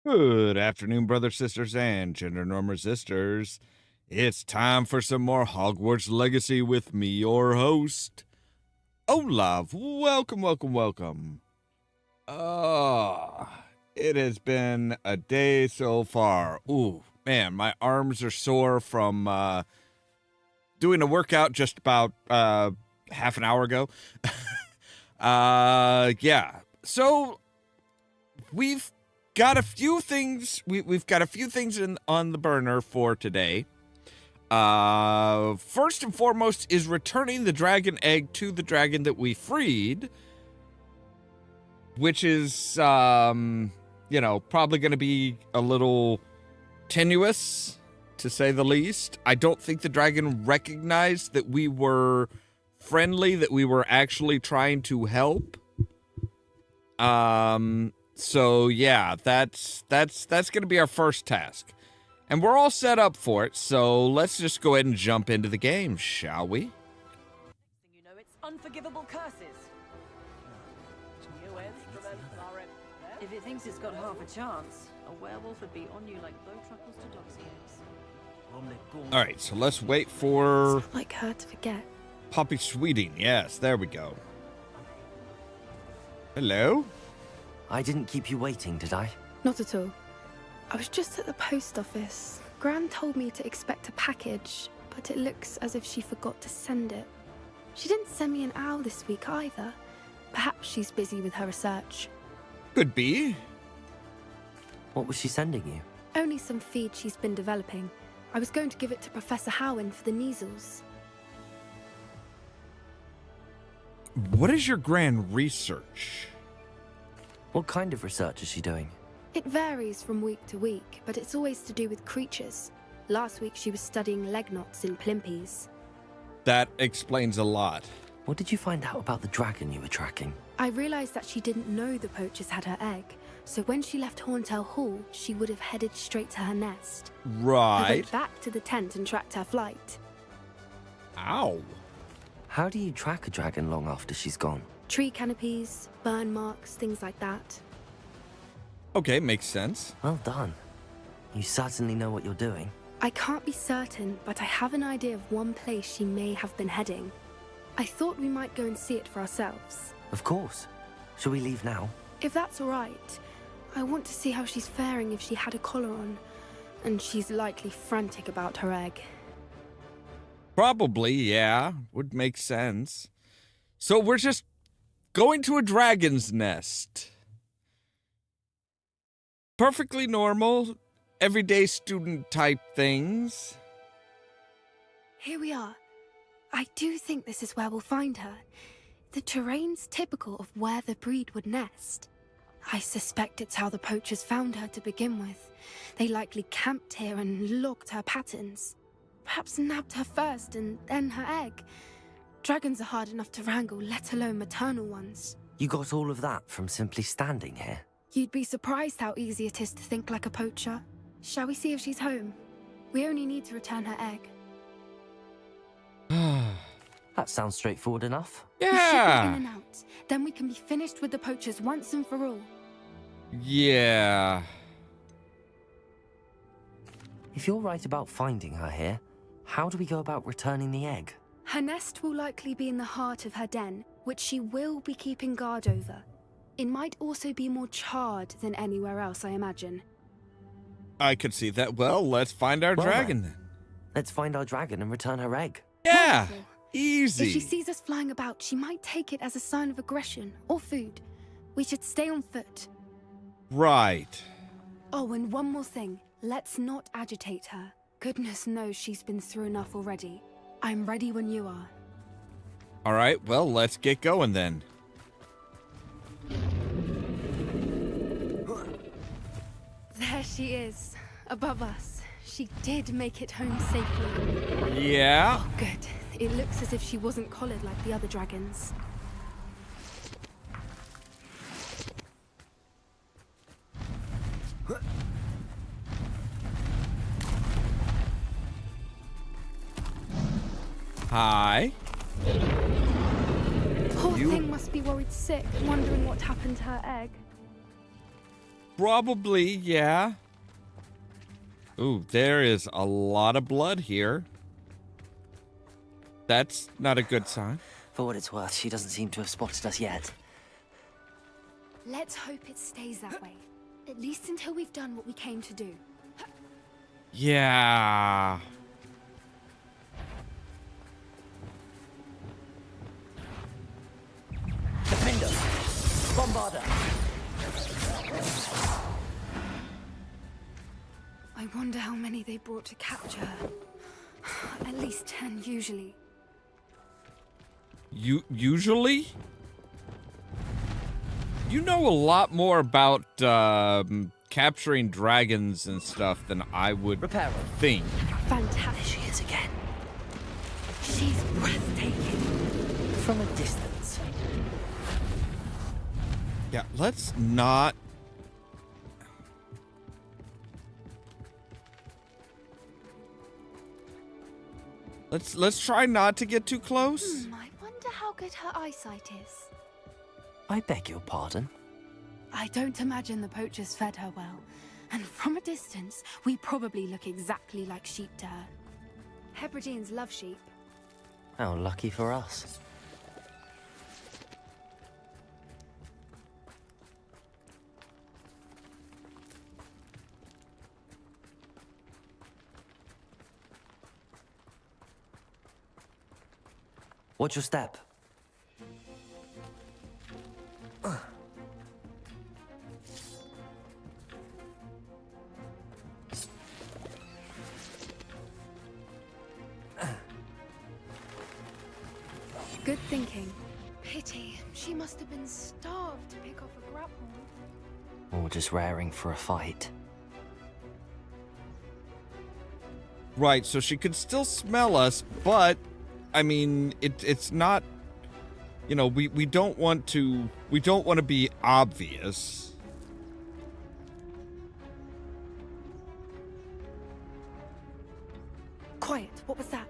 Good afternoon, brothers, sisters, and gender norm resistors. It's time for some more Hogwarts Legacy with me, your host, Ollamh. Welcome, welcome, welcome. It has been a day so far. Ooh, man, my arms are sore from doing a workout just about half an hour ago. Yeah. So we've got a few things. We've got a few things on the burner for today. First and foremost is returning the dragon egg to the dragon that we freed, which is, probably going to be a little tenuous, to say the least. I don't think the dragon recognized that we were friendly, that we were actually trying to help. So yeah, that's going to be our first task. And we're all set up for it, so let's just go ahead and jump into the game, shall we? You know, it's unforgivable curses. If it thinks it's got half a chance, a werewolf would be on you like bow truckles to doxy eggs. All right, so let's wait for It's not like her to forget. Poppy Sweeting. Yes, there we go. Hello? I didn't keep you waiting, did I? Not at all. I was just at the post office. Gran told me to expect a package, but it looks as if she forgot to send it. She didn't send me an owl this week either. Perhaps she's busy with her research. Could be. What was she sending you? Only some feed she's been developing. I was going to give it to Professor Howin for the measles. What is your grand research? What kind of research is she doing? It varies from week to week, but it's always to do with creatures. Last week she was studying leg knots in plimpies. That explains a lot. What did you find out about the dragon you were tracking? I realized that she didn't know the poachers had her egg, so when she left Horntail Hall, she would have headed straight to her nest. I Right. went back to the tent and tracked her flight. Ow. How do you track a dragon long after she's gone? Tree canopies, burn marks, things like that. Okay, makes sense. Well done. You certainly know what you're doing. I can't be certain, but I have an idea of one place she may have been heading. I thought we might go and see it for ourselves. Of course. Shall we leave now? If that's all right, I want to see how she's faring if she had a collar on. And she's likely frantic about her egg. Probably, yeah. Would make sense. So we're just going to a dragon's nest. Perfectly normal, everyday student type things. Here we are. I do think this is where we'll find her. The terrain's typical of where the breed would nest. I suspect it's how the poachers found her to begin with. They likely camped here and logged her patterns. Perhaps nabbed her first and then her egg. Dragons are hard enough to wrangle, let alone maternal ones. You got all of that from simply standing here? You'd be surprised how easy it is to think like a poacher. Shall we see if she's home? We only need to return her egg. That sounds straightforward enough. We should be in Yeah. and out. Then we can be finished with the poachers once and for all. Yeah. If you're right about finding her here, how do we go about returning the egg? Her nest will likely be in the heart of her den, which she will be keeping guard over. It might also be more charred than anywhere else, I imagine. I could see that. Well, let's find our Well dragon then. Let's find our dragon and return her egg. Yeah. Wonderful. Easy. If she sees us flying about, she might take it as a sign of aggression or food. We should stay on foot. Right. Oh, and one more thing. Let's not agitate her. Goodness knows she's been through enough already. I'm ready when you are. All right. Well, let's get going then. There she is, above us. She did make it home safely. Yeah. Oh, good. It looks as if she wasn't collared like the other dragons. Hi. Poor You- thing must be worried sick, wondering what happened to her egg. Probably, yeah. Ooh, there is a lot of blood here. That's not a good sign. For what it's worth, she doesn't seem to have spotted us yet. Let's hope it stays that way. At least until we've done what we came to do. Yeah. Defender! Bombarder! I wonder how many they brought to capture her. At least 10 usually. Usually? You know a lot more about capturing dragons and stuff than I would Reparo. think. Fantastic. She is again. She's breathtaking. From a distance. Yeah, let's not. Let's try not to get too close. I wonder how good her eyesight is. I beg your pardon? I don't imagine the poachers fed her well. And from a distance, we probably look exactly like sheep to her. Hebrideans love sheep. How lucky for us. Watch your step. Good thinking. Pity. She must have been starved to pick off a grapple. Or just raring for a fight. Right, so she could still smell us, but I mean, it's not. You know, we don't want to be obvious. Quiet. What was that?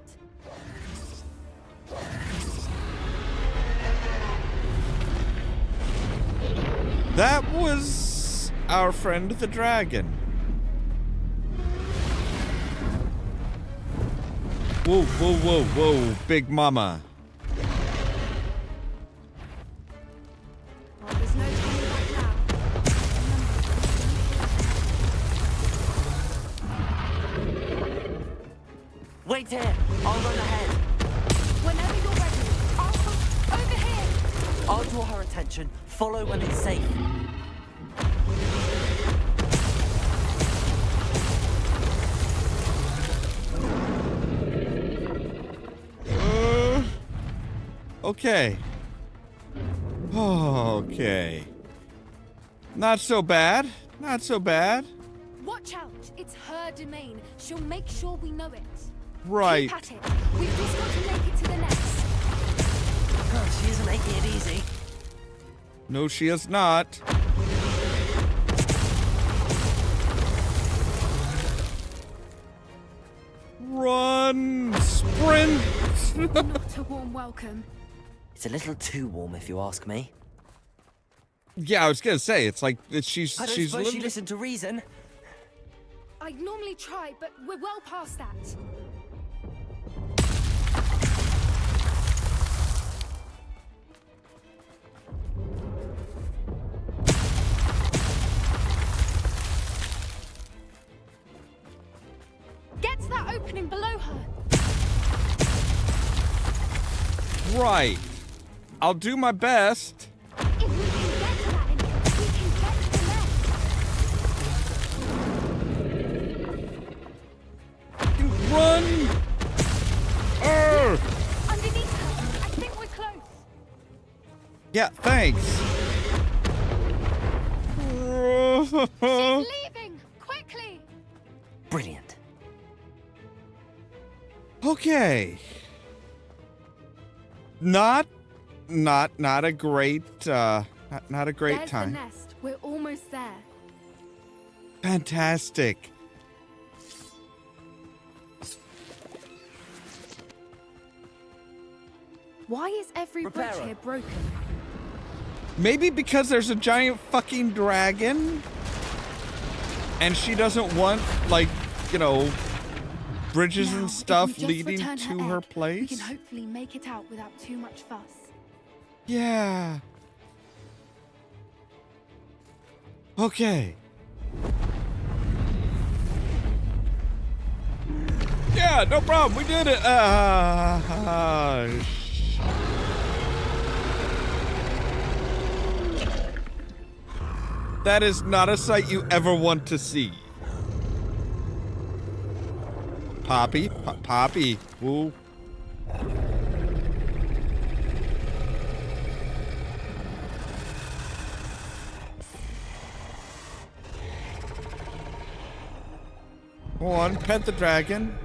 That was our friend the dragon. Whoa, whoa, whoa, whoa, big mama. Oh, there's no turning back now. Wait here. I'll run ahead. Whenever you're ready, I'll come over here. I'll draw her attention. Follow when it's safe. Okay. Okay. Not so bad. Not so bad. Watch out. It's her domain. She'll make sure we know it. Right. Keep at it. We've just got to make it to the nest. She isn't making it easy. No, she is not. Run! Sprint! Not a warm welcome. It's a little too warm, if you ask me. Yeah, I was gonna say, it's like she's I don't suppose she literally- listened to reason. I'd normally try, but we're well past that. Get to that opening below her. Right. I'll do my best. If we can get to that entrance, we can get to the nest. Run! Underneath her. I think we're close. Yeah, thanks. She's leaving! Quickly! Brilliant. Okay. Not a great not a great There's time. the nest. We're almost there. Fantastic. Why is every bridge Reparo. here broken? Maybe because there's a giant fucking dragon and she doesn't want, like, you know, bridges Now, and if we stuff just leading return to her egg, we place. can hopefully make it out without too much fuss. Yeah. Okay. Yeah, no problem. We did it. That is not a sight you ever want to see. Poppy, Poppy. Woo. Go on, pet the dragon.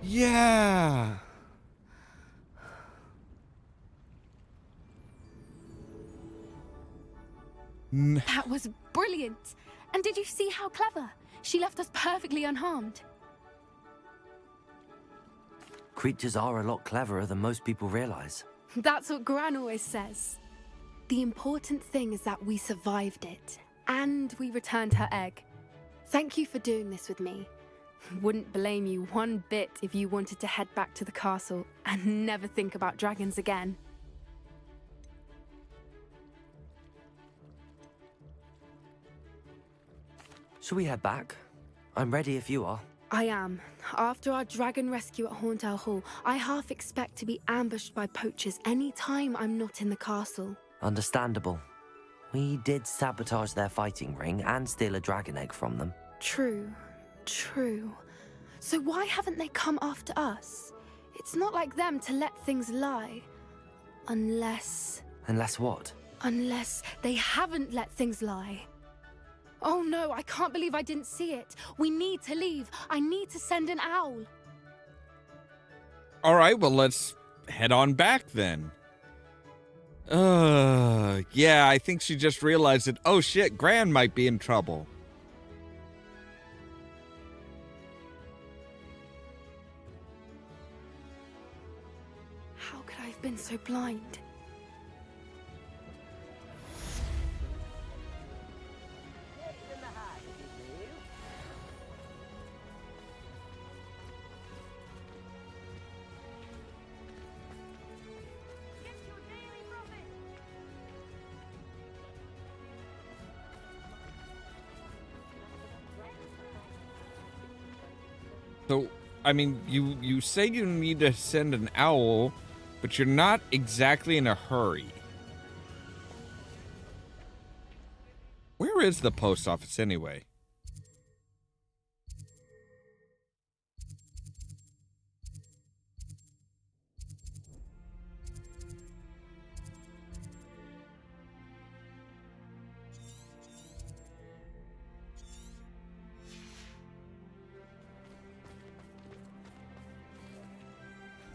Yeah. That was brilliant. And did you see how clever? She left us perfectly unharmed. Creatures are a lot cleverer than most people realize. That's what Gran always says. The important thing is that we survived it, and we returned her egg. Thank you for doing this with me. Wouldn't blame you one bit if you wanted to head back to the castle and never think about dragons again. Shall we head back? I'm ready if you are. I am. After our dragon rescue at Hauntel Hall, I half expect to be ambushed by poachers any time I'm not in the castle. Understandable. We did sabotage their fighting ring and steal a dragon egg from them. True. So why haven't they come after us? It's not like them to let things lie. Unless what? Unless they haven't let things lie. Oh no, I can't believe I didn't see it. We need to leave. I need to send an owl. All right, well, let's head on back then. Yeah, I think she just realized that, oh shit, Gran might be in trouble. How could I have been so blind? So, I mean, you say you need to send an owl, but you're not exactly in a hurry. Where is the post office anyway?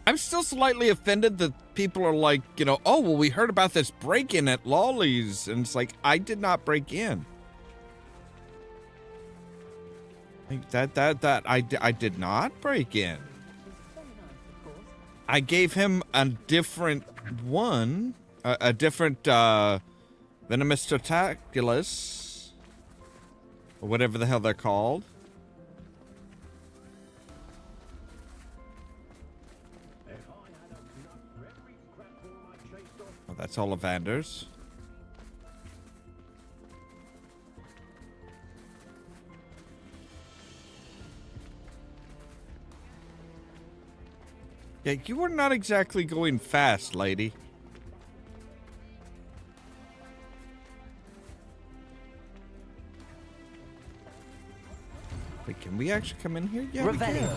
I'm still slightly offended that people are like, you know, oh, well, we heard about this break-in at Lolly's. And it's like, I did not break in. Like I did not break in. I gave him a different one, a different Venomous Tentaculus, or whatever the hell they're called. Oh, that's Ollivander's. Yeah, you are not exactly going fast, lady. Wait, can we actually come in here? Yeah, we can.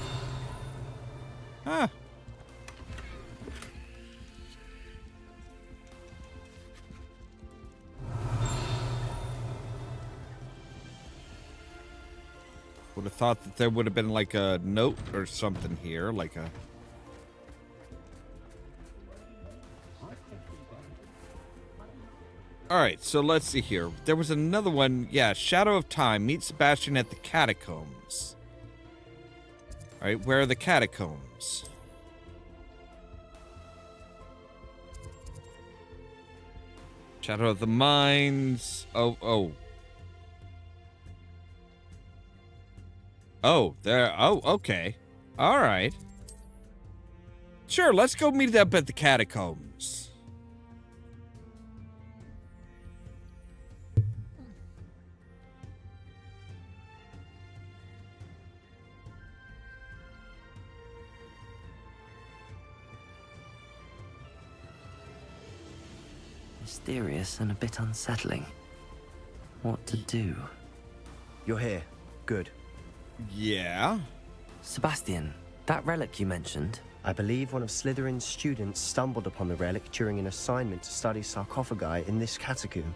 Ah. Would have thought that there would have been like a note or something here, like a... Alright, so let's see here. There was another one. Yeah, Shadow of Time. Meet Sebastian at the Catacombs. Alright, where are the Catacombs? Shadow of the Mines. Oh, there. Oh, okay. Alright. Sure, let's go meet up at the Catacombs. Mysterious and a bit unsettling. What to do? You're here. Good. Yeah. Sebastian, that relic you mentioned. I believe one of Slytherin's students stumbled upon the relic during an assignment to study sarcophagi in this catacomb.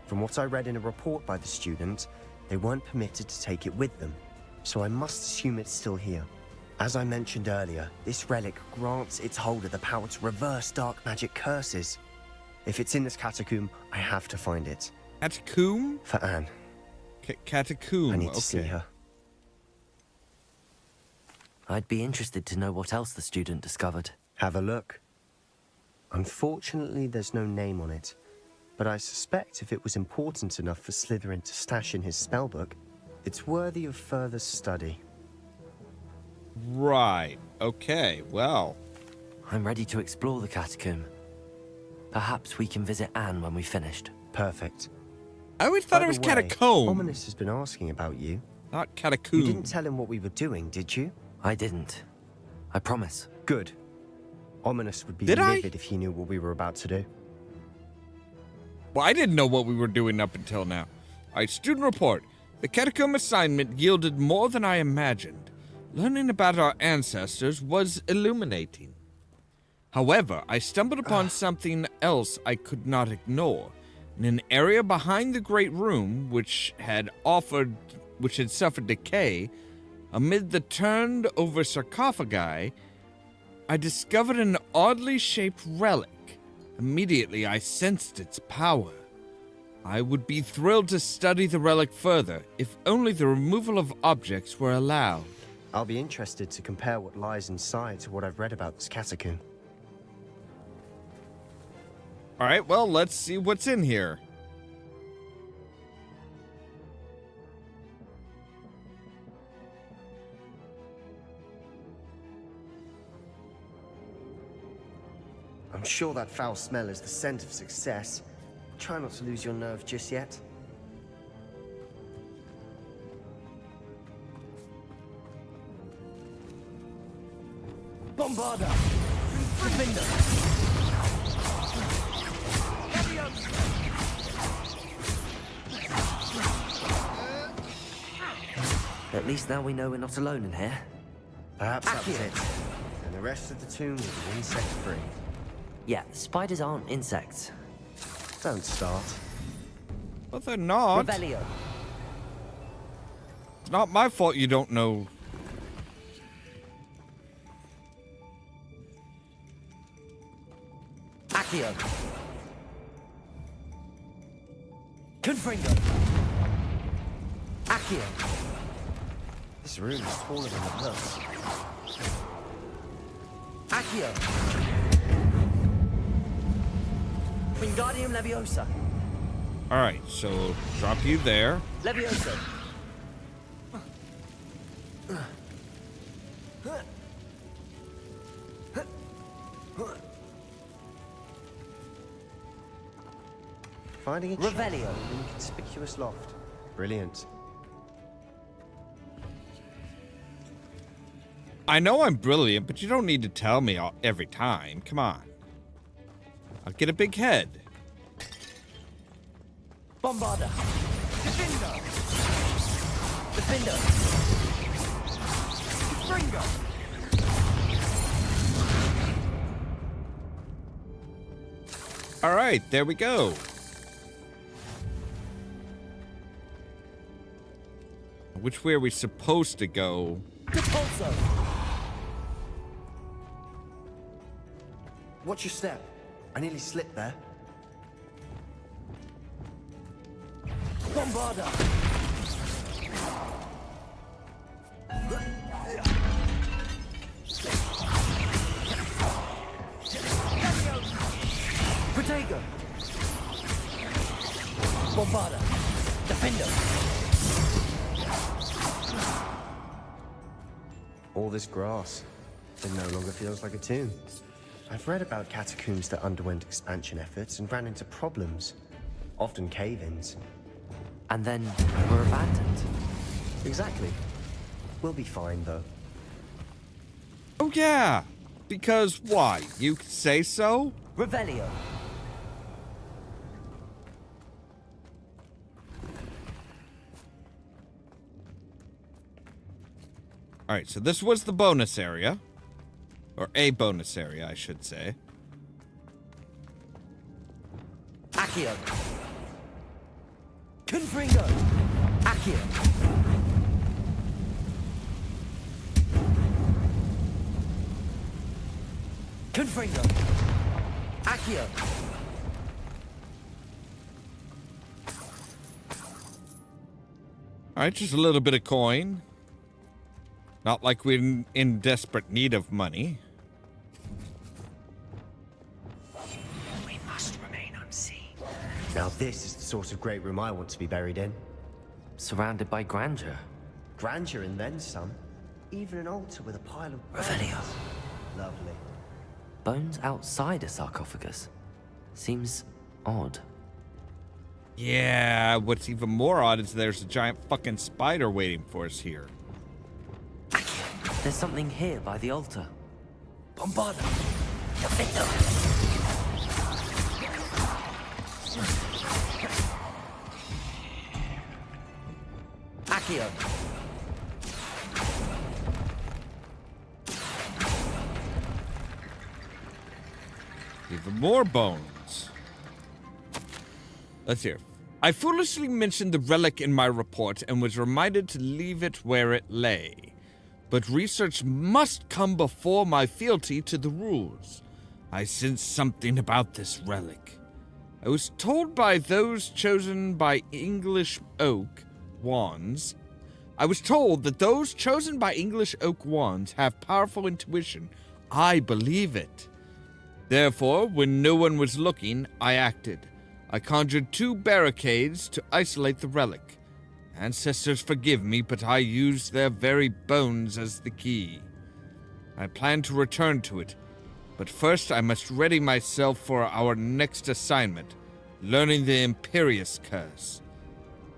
From what I read in a report by the student, they weren't permitted to take it with them, so I must assume it's still here. As I mentioned earlier, this relic grants its holder the power to reverse dark magic curses. If it's in this catacomb, I have to find it. Catacomb? For Anne. Catacomb, I need to see her. I'd be interested to know what else the student discovered. Have a look. Unfortunately, there's no name on it, but I suspect if it was important enough for Slytherin to stash in his spellbook, it's worthy of further study. Right. Okay, well. I'm ready to explore the catacomb. Perhaps we can visit Anne when we've finished. Perfect. I always thought By it was the way, catacomb. Ominous has been asking about you. Not catacomb. You didn't tell him what we were doing, did you? I didn't. I promise. Good. Ominous would be Did I? livid if he knew what we were about to do. Well, I didn't know what we were doing up until now. Alright, student report. The catacomb assignment yielded more than I imagined. Learning about our ancestors was illuminating. However, I stumbled upon something else I could not ignore. In an area behind the great room, which had suffered decay, amid the turned-over sarcophagi, I discovered an oddly shaped relic. Immediately, I sensed its power. I would be thrilled to study the relic further, if only the removal of objects were allowed. I'll be interested to compare what lies inside to what I've read about this catacomb. All right, well, let's see what's in here. I'm sure that foul smell is the scent of success. Try not to lose your nerve just yet. Bombarda! Defender! At least now we know we're not alone in here. Perhaps that was it. And the rest of the tomb will be insect-free. Yeah, spiders aren't insects. Don't start. Well, they're not. Revelio. It's not my fault you don't know. Accio. Confringo. Accio. This room is taller than it looks. Accio. Wingardium Leviosa. All right, so drop you there. Leviosa. Finding a Revelio. inconspicuous loft. Brilliant. I know I'm brilliant, but you don't need to tell me every time. Come on. I'll get a big head. Bombarda. Defender. Defender. Ringo. All right, there we go. Which way are we supposed to go? Repulso. Watch your step. I nearly slipped there. Bombarda. Protego. Bombarda. Defender. All this grass. It no longer feels like a tomb. I've read about catacombs that underwent expansion efforts and ran into problems. Often cave-ins. And then were abandoned. Exactly. We'll be fine, though. Oh, yeah. Because why? You say so? Revelio. All right, so this was the bonus area. Or a bonus area, I should say. Accio. Confringo. Accio. Confringo. Accio. All right, just a little bit of coin. Not like we're in desperate need of money. We must remain unseen. Now this is the sort of great room I want to be buried in. Surrounded by grandeur. Grandeur and then some. Even an altar with a pile of Revelio. bones. Lovely. Bones outside a sarcophagus. Seems odd. Yeah, what's even more odd is there's a giant fucking spider waiting for us here. There's something here by the altar. Bombarda. Defender. Accio. Even more bones. Let's hear. I foolishly mentioned the relic in my report and was reminded to leave it where it lay. But research must come before my fealty to the rules. I sensed something about this relic. I was told by those chosen by English oak wands. I was told that those chosen by English oak wands have powerful intuition. I believe it. Therefore, when no one was looking, I acted. I conjured 2 barricades to isolate the relic. Ancestors forgive me, but I used their very bones as the key. I plan to return to it, but first I must ready myself for our next assignment, learning the Imperious Curse.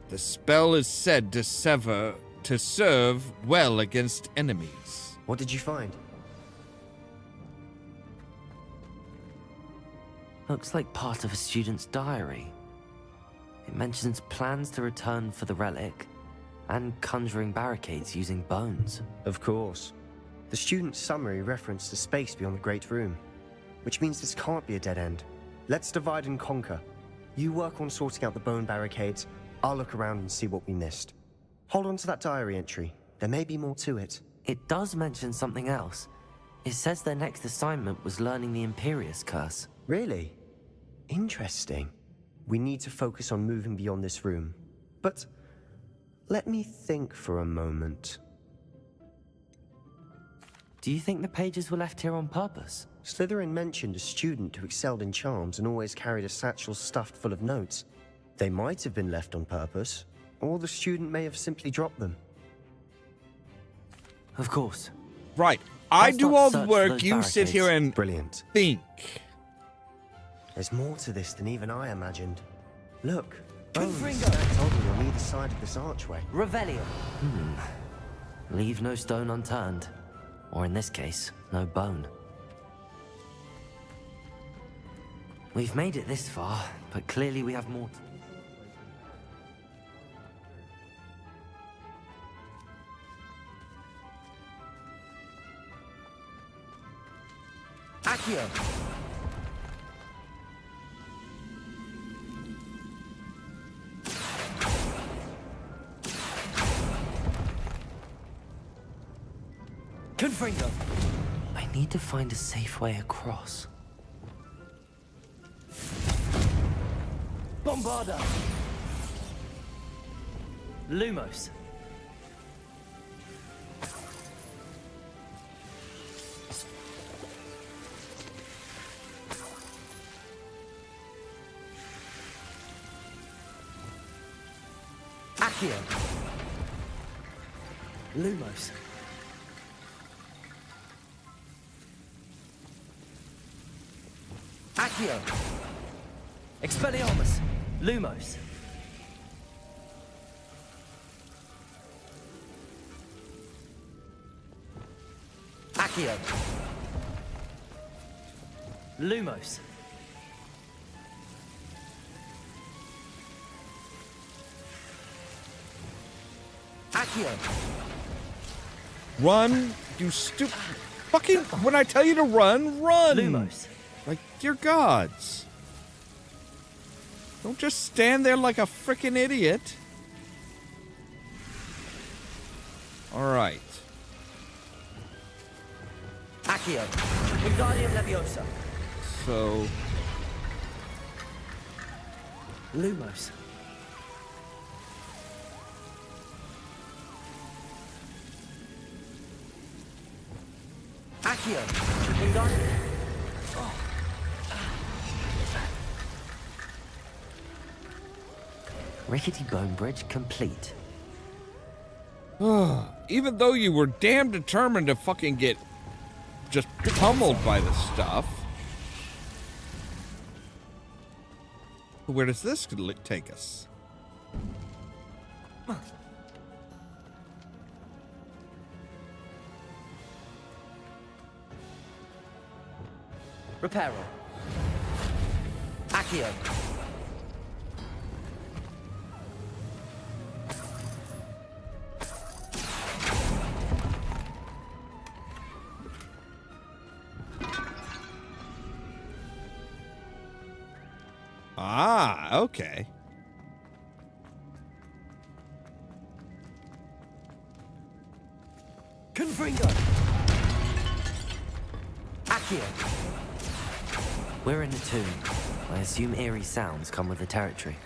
The spell is said to serve well against enemies. What did you find? Looks like part of a student's diary. It mentions plans to return for the relic and conjuring barricades using bones. Of course. The student's summary referenced a space beyond the Great Room, which means this can't be a dead end. Let's divide and conquer. You work on sorting out the bone barricades. I'll look around and see what we missed. Hold on to that diary entry. There may be more to it. It does mention something else. It says their next assignment was learning the Imperious Curse. Really? Interesting. We need to focus on moving beyond this room. But let me think for a moment. Do you think the pages were left here on purpose? Slytherin mentioned a student who excelled in charms and always carried a satchel stuffed full of notes. They might have been left on purpose, or the student may have simply dropped them. Of course. Right. I I'll do start all to the search work, for those you sit here barricades. and Brilliant. think. There's more to this than even I imagined. Look, bones Confringo. stacked on either side of this archway. Revelio. Leave no stone unturned. Or in this case, no bone. We've made it this far, but clearly we have more to... Accio! Confringo! I need to find a safe way across. Bombarda! Lumos! Accio! Lumos! Accio! Expelliarmus! Lumos! Accio! Lumos! Accio! Run, you stupid. Fucking, when I tell you to run, run! Lumos! Like, dear gods. Don't just stand there like a frickin' idiot. Alright. Accio! Wingardium Leviosa! So, Lumos! Accio! Wingardium... Rickety Bone Bridge complete. even though you were damn determined to fucking get just pummeled by the stuff. Where does this take us? Reparo. Accio. Ah, okay. Confringo. Accio. We're in a tomb. I assume eerie sounds come with the territory.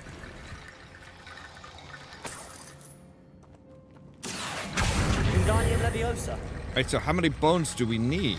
Wingardium Leviosa. Alright, so how many bones do we need?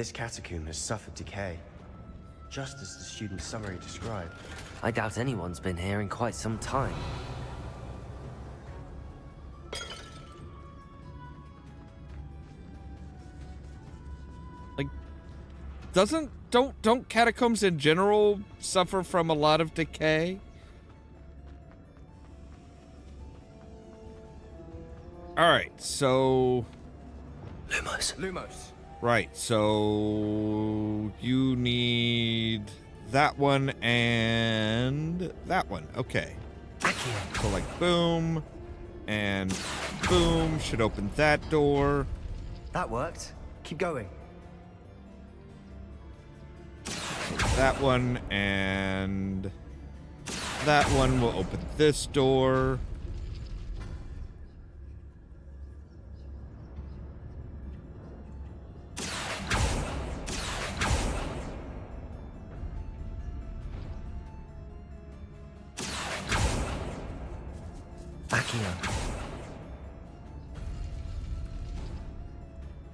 This catacomb has suffered decay, just as the student's summary described. I doubt anyone's been here in quite some time. Like, don't catacombs in general suffer from a lot of decay? All right, so Lumos. right, so you need that one and that one. Okay. So like boom and boom should open that door. That worked. Keep going. That one and that one will open this door. Accio.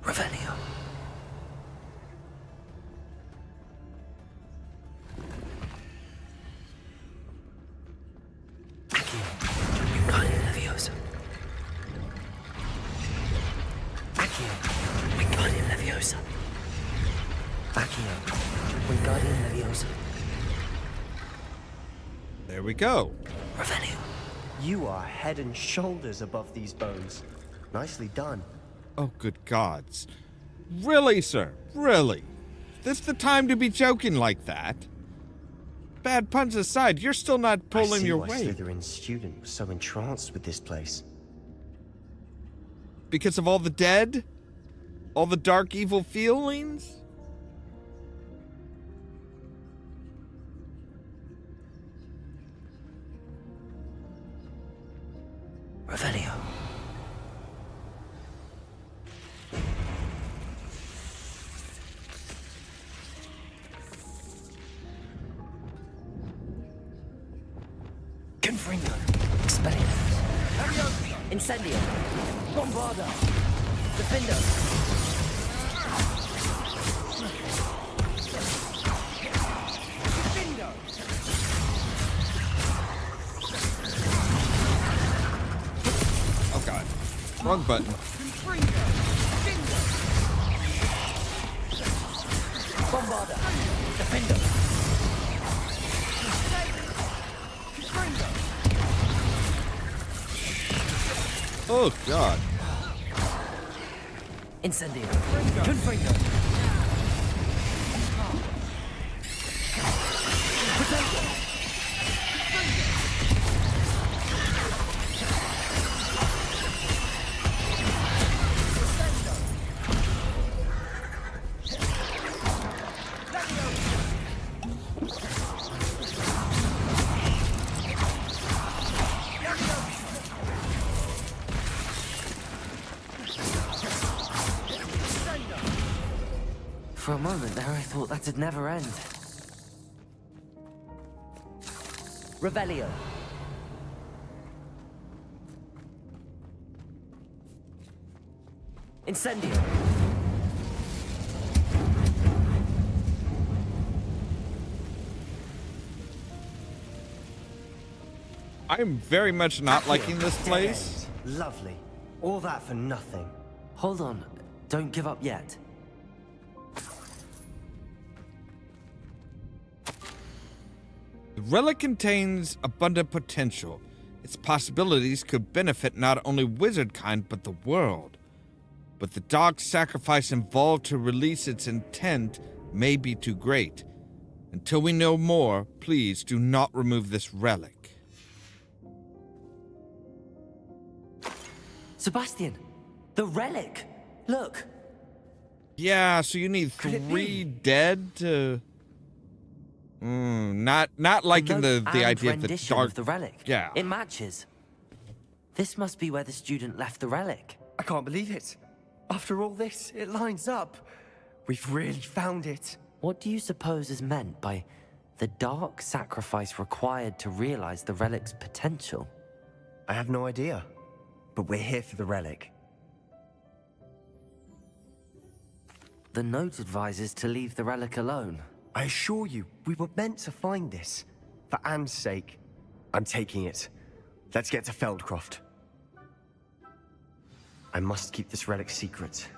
Revelio. Accio. Wingardium Leviosa. Accio. Wingardium Leviosa. Accio. Wingardium Leviosa. There we go. Revelio. You are head and shoulders above these bones. Nicely done. Oh, good gods. Really, sir? Really? This the time to be joking like that? Bad puns aside, you're still not pulling your I see why weight. Slytherin's student was so entranced with this place. Because of all the dead? All the dark, evil feelings? Revelio. Confringo. Expelliarmus. Incendio. Bombarda. Defendo. Oh, God. Wrong button. Bombarda. Defendo. Oh, God. Incendio. Confringo. For a moment there, I thought that'd never end. Revelio. Incendio. I'm very much not liking this Dead place. end. Lovely. All that for nothing. Hold on. Don't give up yet. The relic contains abundant potential. Its possibilities could benefit not only wizard kind, but the world. But the dog sacrifice involved to release its intent may be too great. Until we know more, please do not remove this relic. Sebastian! The relic! Look! Yeah, so you need Could it 3 be? dead to... not liking the Note and idea of the rendition dark... of the relic. Yeah. It matches. This must be where the student left the relic. I can't believe it. After all this, it lines up. We've really found it. What do you suppose is meant by the dark sacrifice required to realize the relic's potential? I have no idea. But we're here for the relic. The note advises to leave the relic alone. I assure you, we were meant to find this. For Anne's sake, I'm taking it. Let's get to Feldcroft. I must keep this relic secret,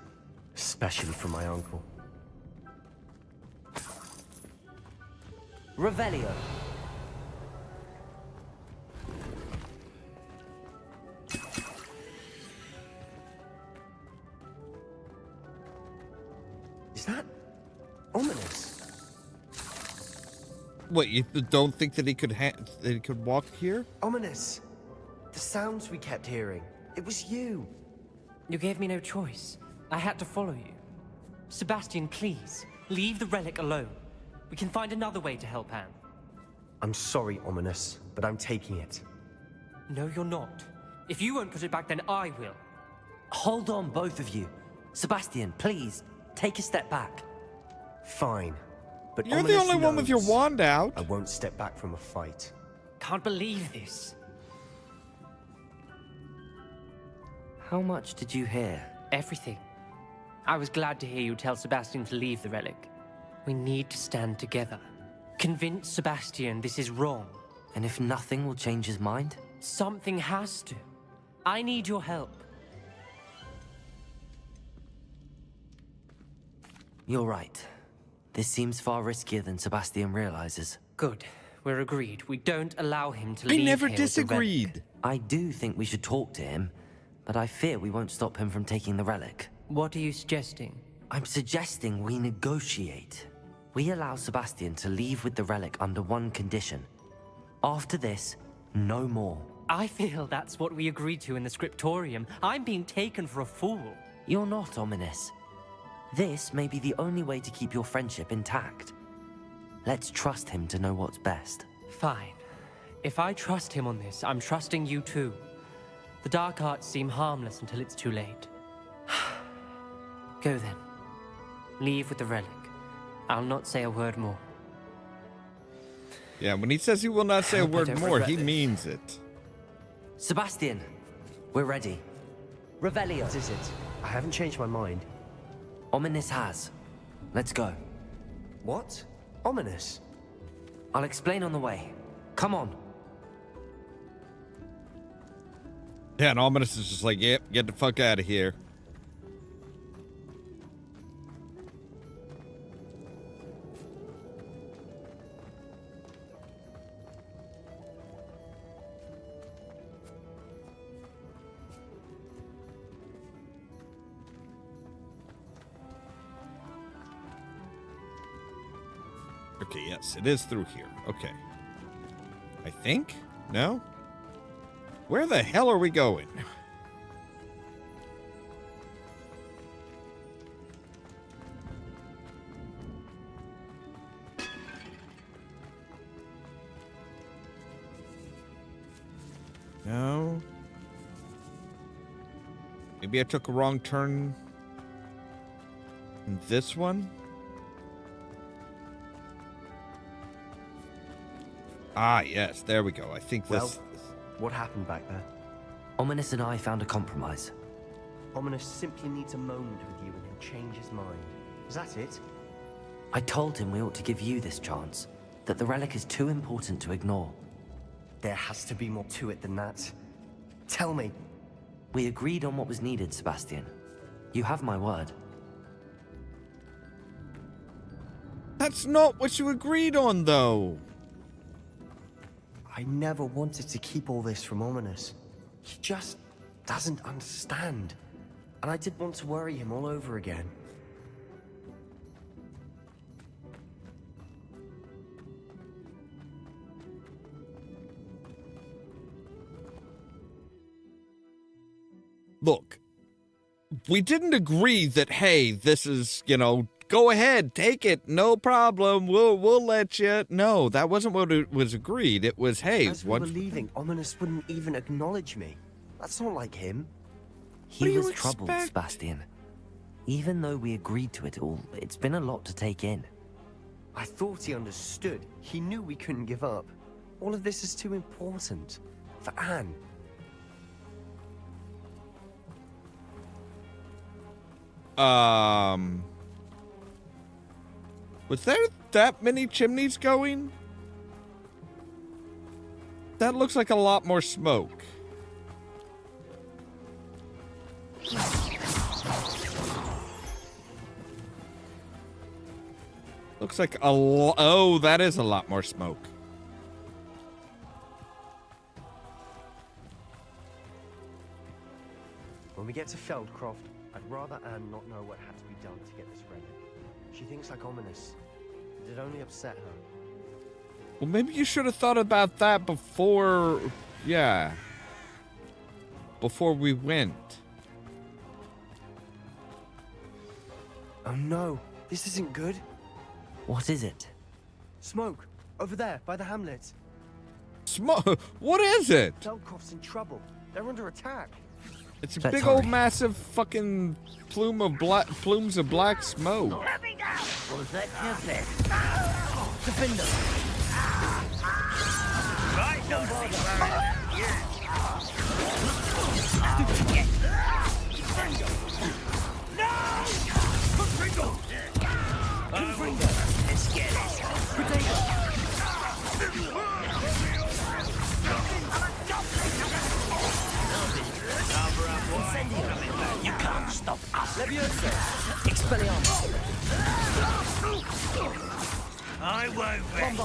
especially from my uncle. Revelio. Is that ominous? What, you don't think that he could walk here? Ominous. The sounds we kept hearing. It was you. You gave me no choice. I had to follow you. Sebastian, please, leave the relic alone. We can find another way to help Anne. I'm sorry, Ominous, but I'm taking it. No, you're not. If you won't put it back, then I will. Hold on, both of you. Sebastian, please, take a step back. Fine. But You're the Ominous only one with your knows wand out. I won't step back from a fight. Can't believe this. How much did you hear? Everything. I was glad to hear you tell Sebastian to leave the relic. We need to stand together. Convince Sebastian this is wrong. And if nothing will change his mind? Something has to. I need your help. You're right. This seems far riskier than Sebastian realizes. Good. We're agreed. We don't allow him to I leave never here with the relic. disagreed. I do think we should talk to him, but I fear we won't stop him from taking the relic. What are you suggesting? I'm suggesting we negotiate. We allow Sebastian to leave with the relic under one condition. After this, no more. I feel that's what we agreed to in the scriptorium. I'm being taken for a fool. You're not, Ominous. This may be the only way to keep your friendship intact. Let's trust him to know what's best. Fine. If I trust him on this, I'm trusting you too. The dark arts seem harmless until it's too late. Go then. Leave with the relic. I'll not say a word more. Yeah, when he says he will not say a hope I word don't more, regret he this. means it. Sebastian, we're ready. Revelio. What is it? I haven't changed my mind. Ominous has. Let's go. What? Ominous? I'll explain on the way. Come on. Yeah, and Ominous is just like, yep, get the fuck out of here. Okay, yes, it is through here. Okay. I think? No? Where the hell are we going? No. Maybe I took a wrong turn in this one? Ah, yes, there we go. I think Well, this... what happened back there? Ominous and I found a compromise. Ominous simply needs a moment with you and he'll change his mind. Is that it? I told him we ought to give you this chance, that the relic is too important to ignore. There has to be more to it than that. Tell me. We agreed on what was needed, Sebastian. You have my word. That's not what you agreed on, though. I never wanted to keep all this from Ominous. He just doesn't understand. And I didn't want to worry him all over again. Look, we didn't agree that, hey, this is, go ahead, take it, no problem, we'll let you. No, that wasn't what it was agreed. It was, hey, As we what? were leaving, Ominous wouldn't even acknowledge me. That's not like him. What do He you was troubled, expect? Sebastian. Even though we agreed to it all, it's been a lot to take in. I thought he understood. He knew we couldn't give up. All of this is too important. For Anne. Was there that many chimneys going? That looks like a lot more smoke. Looks like a lot. Oh, that is a lot more smoke. When we get to Feldcroft, I'd rather Anne not know what had to be done to get this relic. She thinks like ominous. It'd only upset her. Well, maybe you should have thought about that before, yeah, before we went. Oh no, this isn't good. What is it? Smoke, over there, by the hamlet. Smoke? What is it? Feldcroft's in trouble. They're under attack. It's a Let's big old hurry. massive fucking plumes of black smoke. You can't stop us. Leviosa. Expelliarmus. I won't rest.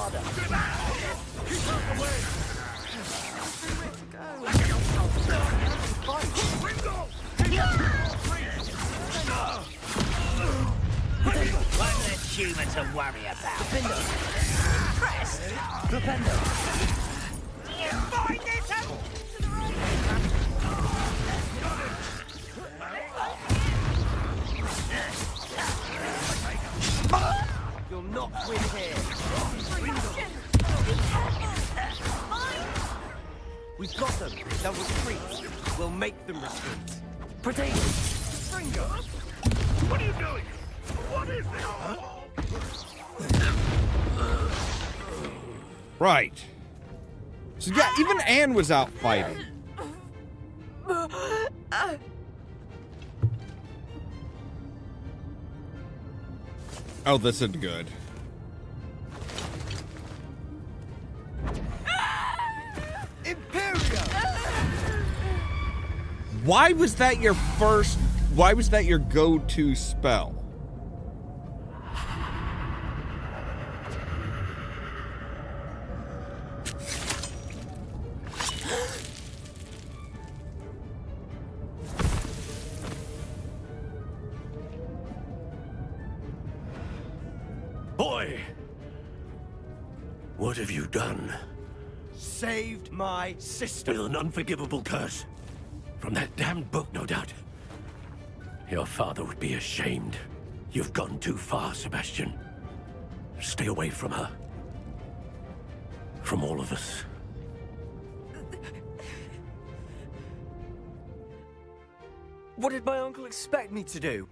One less human to worry about. Press. You find it out. You'll not win here. We've got them. They'll retreat. We'll make them retreat. Protect. What are you doing? What is this? Right. So yeah, even Anne was out fighting. Oh, this isn't good. Why was that your first? Why was that your go-to spell? Boy! What have you done? Saved my sister. With an unforgivable curse. From that damned book, no doubt. Your father would be ashamed. You've gone too far, Sebastian. Stay away from her. From all of us. What did my uncle expect me to do?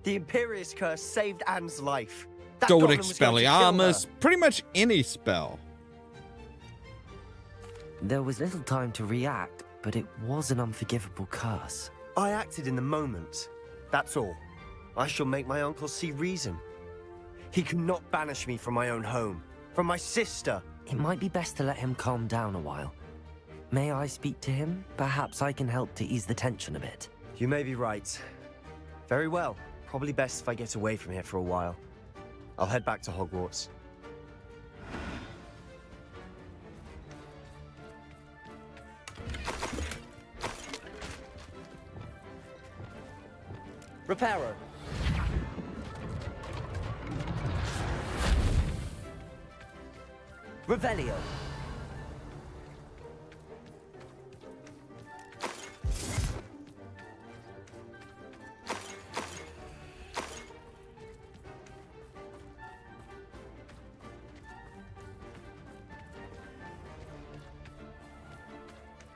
The Imperious Curse saved Anne's life. That Don't goblin was going to kill her. Expelliarmus, pretty much any spell. There was little time to react, but it was an unforgivable curse. I acted in the moment. That's all. I shall make my uncle see reason. He cannot banish me from my own home, from my sister. It might be best to let him calm down a while. May I speak to him? Perhaps I can help to ease the tension a bit. You may be right. Very well. Probably best if I get away from here for a while. I'll head back to Hogwarts. Reparo. Revelio.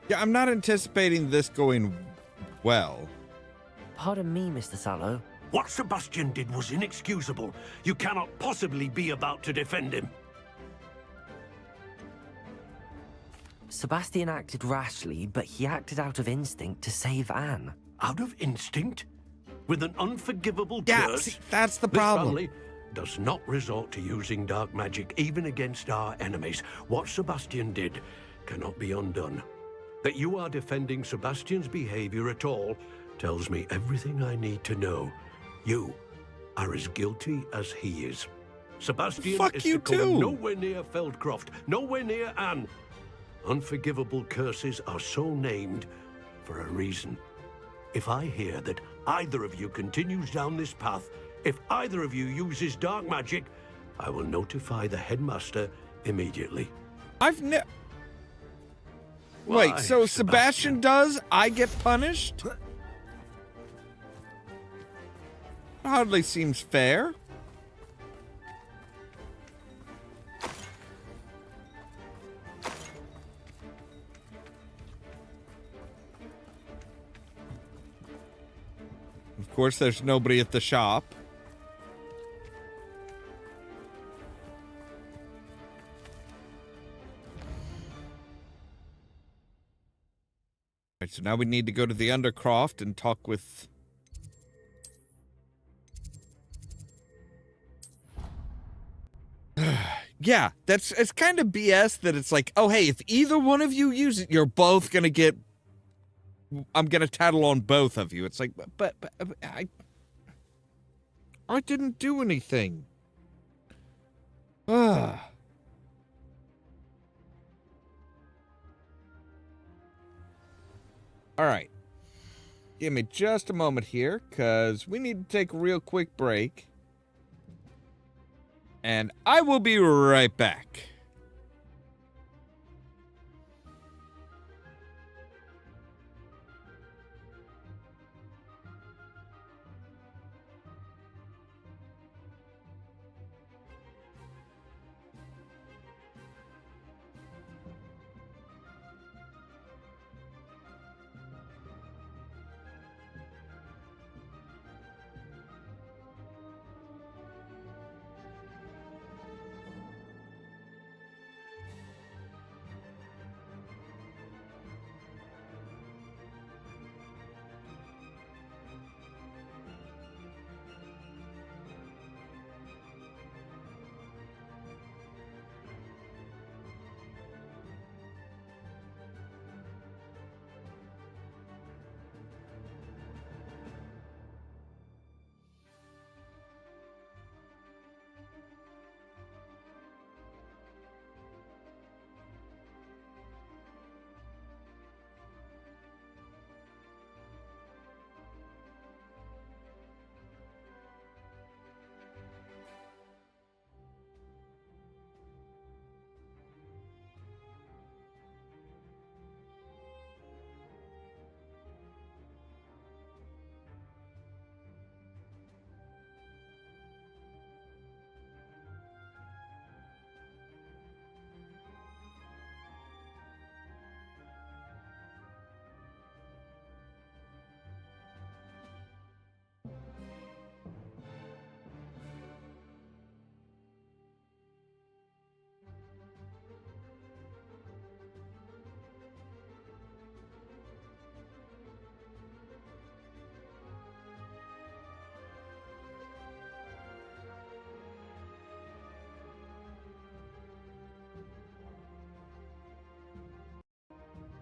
Yeah, I'm not anticipating this going well. Pardon me, Mr. Sallow. What Sebastian did was inexcusable. You cannot possibly be about to defend him. Sebastian acted rashly, but he acted out of instinct to save Anne. Out of instinct? With an unforgivable Yeah, curse? see, that's the This problem. family does not resort to using dark magic even against our enemies. What Sebastian did cannot be undone. That you are defending Sebastian's behavior at all tells me everything I need to know. You are as guilty as he is. Sebastian Fuck is you to come too. nowhere near Feldcroft, nowhere near Anne. Unforgivable curses are so named for a reason. If I hear that either of you continues down this path, if either of you uses dark magic, I will notify the headmaster immediately. I've never. Why, Wait, so Sebastian does? I get punished? Hardly seems fair. Of course, there's nobody at the shop. Right, so now we need to go to the Undercroft and talk with... Yeah, it's kind of BS that it's like, oh, hey, if either one of you use it, you're both going to get... I'm going to tattle on both of you. It's like, but I didn't do anything. All right. Give me just a moment here, because we need to take a real quick break. And I will be right back.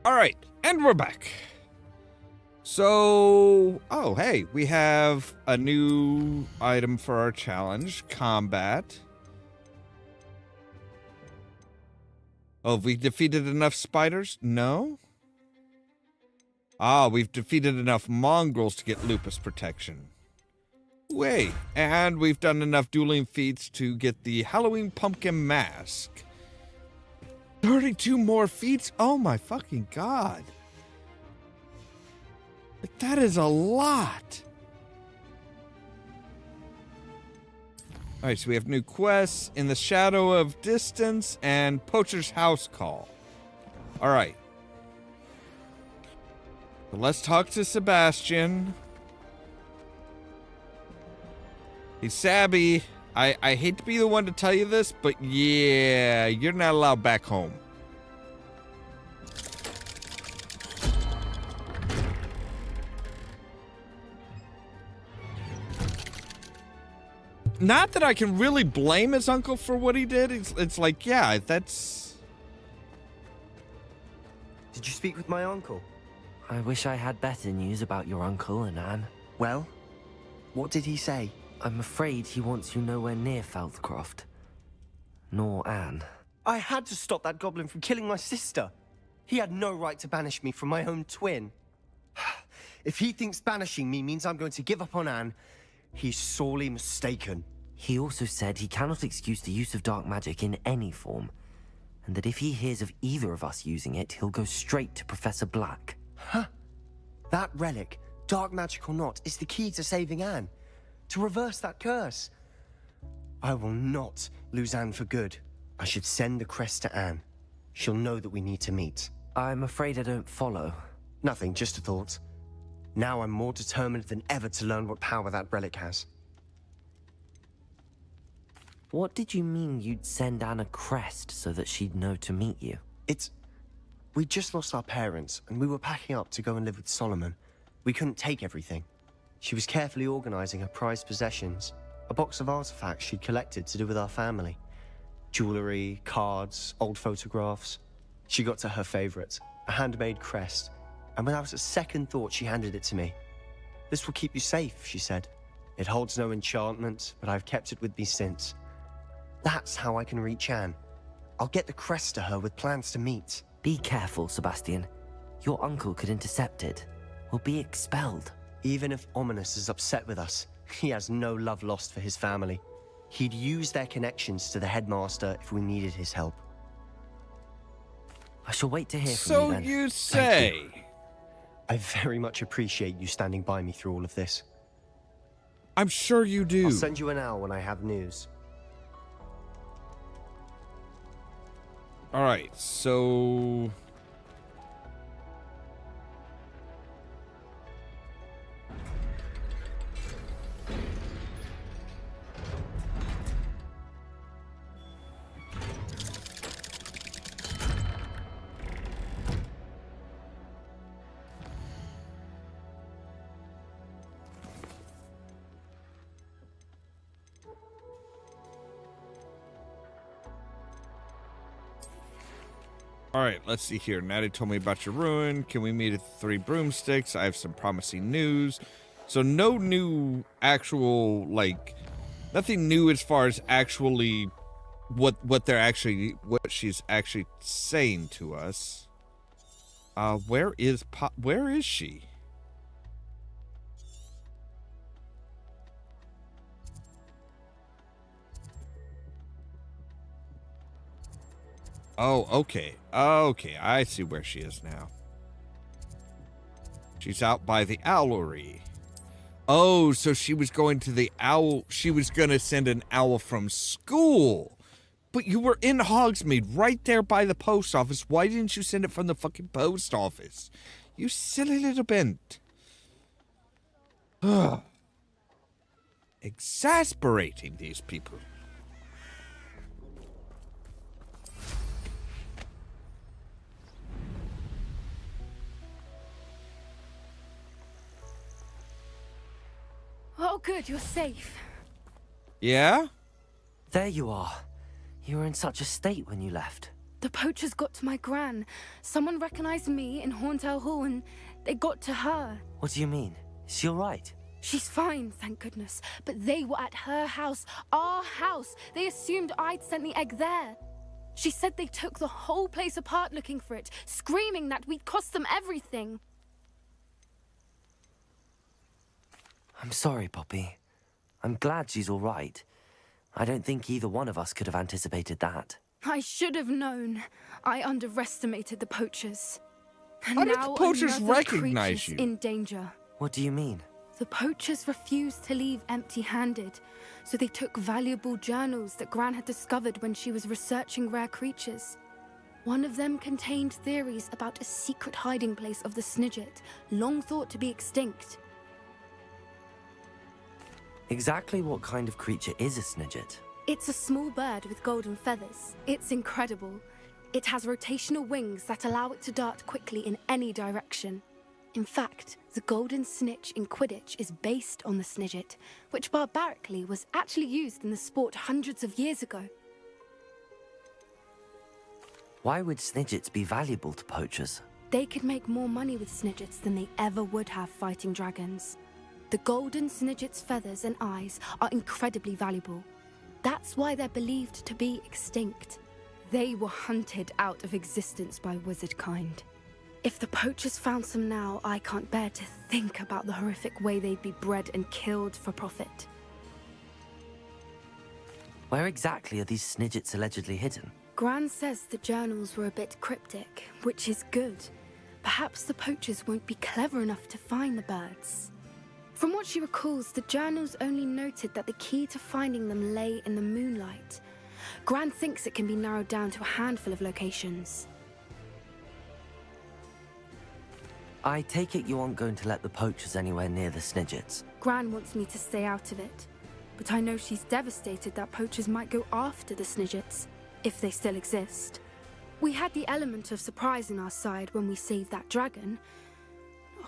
All right, and we're back. So, oh, hey, we have a new item for our challenge, combat. Oh, have we defeated enough spiders? No? Ah, we've defeated enough mongrels to get lupus protection. Wait, and we've done enough dueling feats to get the Halloween pumpkin mask. 32 more feats? Oh my fucking god. That is a lot. Alright, so we have new quests, In the Shadow of Distance, and Poacher's House Call. Alright. So let's talk to Sebastian. Hey, Sabby. I hate to be the one to tell you this, but yeah, you're not allowed back home. not that I can really blame his uncle for what he did. It's like, yeah, that's... Did you speak with my uncle? I wish I had better news about your uncle and Anne. Well, what did he say? I'm afraid he wants you nowhere near Feldcroft. Nor Anne. I had to stop that goblin from killing my sister. He had no right to banish me from my own twin. If he thinks banishing me means I'm going to give up on Anne, he's sorely mistaken. He also said he cannot excuse the use of dark magic in any form, and that if he hears of either of us using it, he'll go straight to Professor Black. Huh? That relic, dark magic or not, is the key to saving Anne. To reverse that curse. I will not lose Anne for good. I should send the crest to Anne. She'll know that we need to meet. I'm afraid I don't follow. Nothing, just a thought. Now I'm more determined than ever to learn what power that relic has. What did you mean you'd send Anne a crest so that she'd know to meet you? We just lost our parents, and we were packing up to go and live with Solomon. We couldn't take everything. She was carefully organizing her prized possessions, a box of artifacts she'd collected to do with our family. Jewelry, cards, old photographs. She got to her favorite, a handmade crest, and without a second thought she handed it to me. This will keep you safe, she said. It holds no enchantment, but I've kept it with me since. That's how I can reach Anne. I'll get the crest to her with plans to meet. Be careful, Sebastian. Your uncle could intercept it. We'll be expelled. Even if Ominous is upset with us, he has no love lost for his family. He'd use their connections to the headmaster if we needed his help. I shall wait to hear from So you then. you say. I very much appreciate you standing by me through all of this. I'm sure you do. I'll send you an owl when I have news. All right, so... All right, let's see here. Natty told me about your ruin. Can we meet at the Three Broomsticks? I have some promising news. So no new actual, like, nothing new as far as actually what she's actually saying to us. Where is she? Oh, okay. Okay, I see where she is now. She's out by the owlery. Oh, so she was going to the owl. She was going to send an owl from school. But you were in Hogsmeade, right there by the post office. Why didn't you send it from the fucking post office? You silly little bent. Exasperating, these people. Oh, good, you're safe. Yeah? There you are. You were in such a state when you left. The poachers got to my gran. Someone recognized me in Horntail Hall and they got to her. What do you mean? Is she all right? She's fine, thank goodness. But they were at her house, our house. They assumed I'd sent the egg there. She said they took the whole place apart looking for it, screaming that we'd cost them everything. I'm sorry, Poppy. I'm glad she's all right. I don't think either one of us could have anticipated that. I should have known. I underestimated the poachers. And How did now the poachers another recognize creature's you? in danger. What do you mean? The poachers refused to leave empty-handed, so they took valuable journals that Gran had discovered when she was researching rare creatures. One of them contained theories about a secret hiding place of the Snidget, long thought to be extinct. Exactly what kind of creature is a Snidget? It's a small bird with golden feathers. It's incredible. It has rotational wings that allow it to dart quickly in any direction. In fact, the golden snitch in Quidditch is based on the Snidget, which barbarically was actually used in the sport hundreds of years ago. Why would Snidgets be valuable to poachers? They could make more money with Snidgets than they ever would have fighting dragons. The golden Snidget's feathers and eyes are incredibly valuable. That's why they're believed to be extinct. They were hunted out of existence by wizard kind. If the poachers found some now, I can't bear to think about the horrific way they'd be bred and killed for profit. Where exactly are these Snidgets allegedly hidden? Gran says the journals were a bit cryptic, which is good. Perhaps the poachers won't be clever enough to find the birds. From what she recalls, the journals only noted that the key to finding them lay in the moonlight. Gran thinks it can be narrowed down to a handful of locations. I take it you aren't going to let the poachers anywhere near the Snidgets. Gran wants me to stay out of it, but I know she's devastated that poachers might go after the Snidgets, if they still exist. We had the element of surprise on our side when we saved that dragon,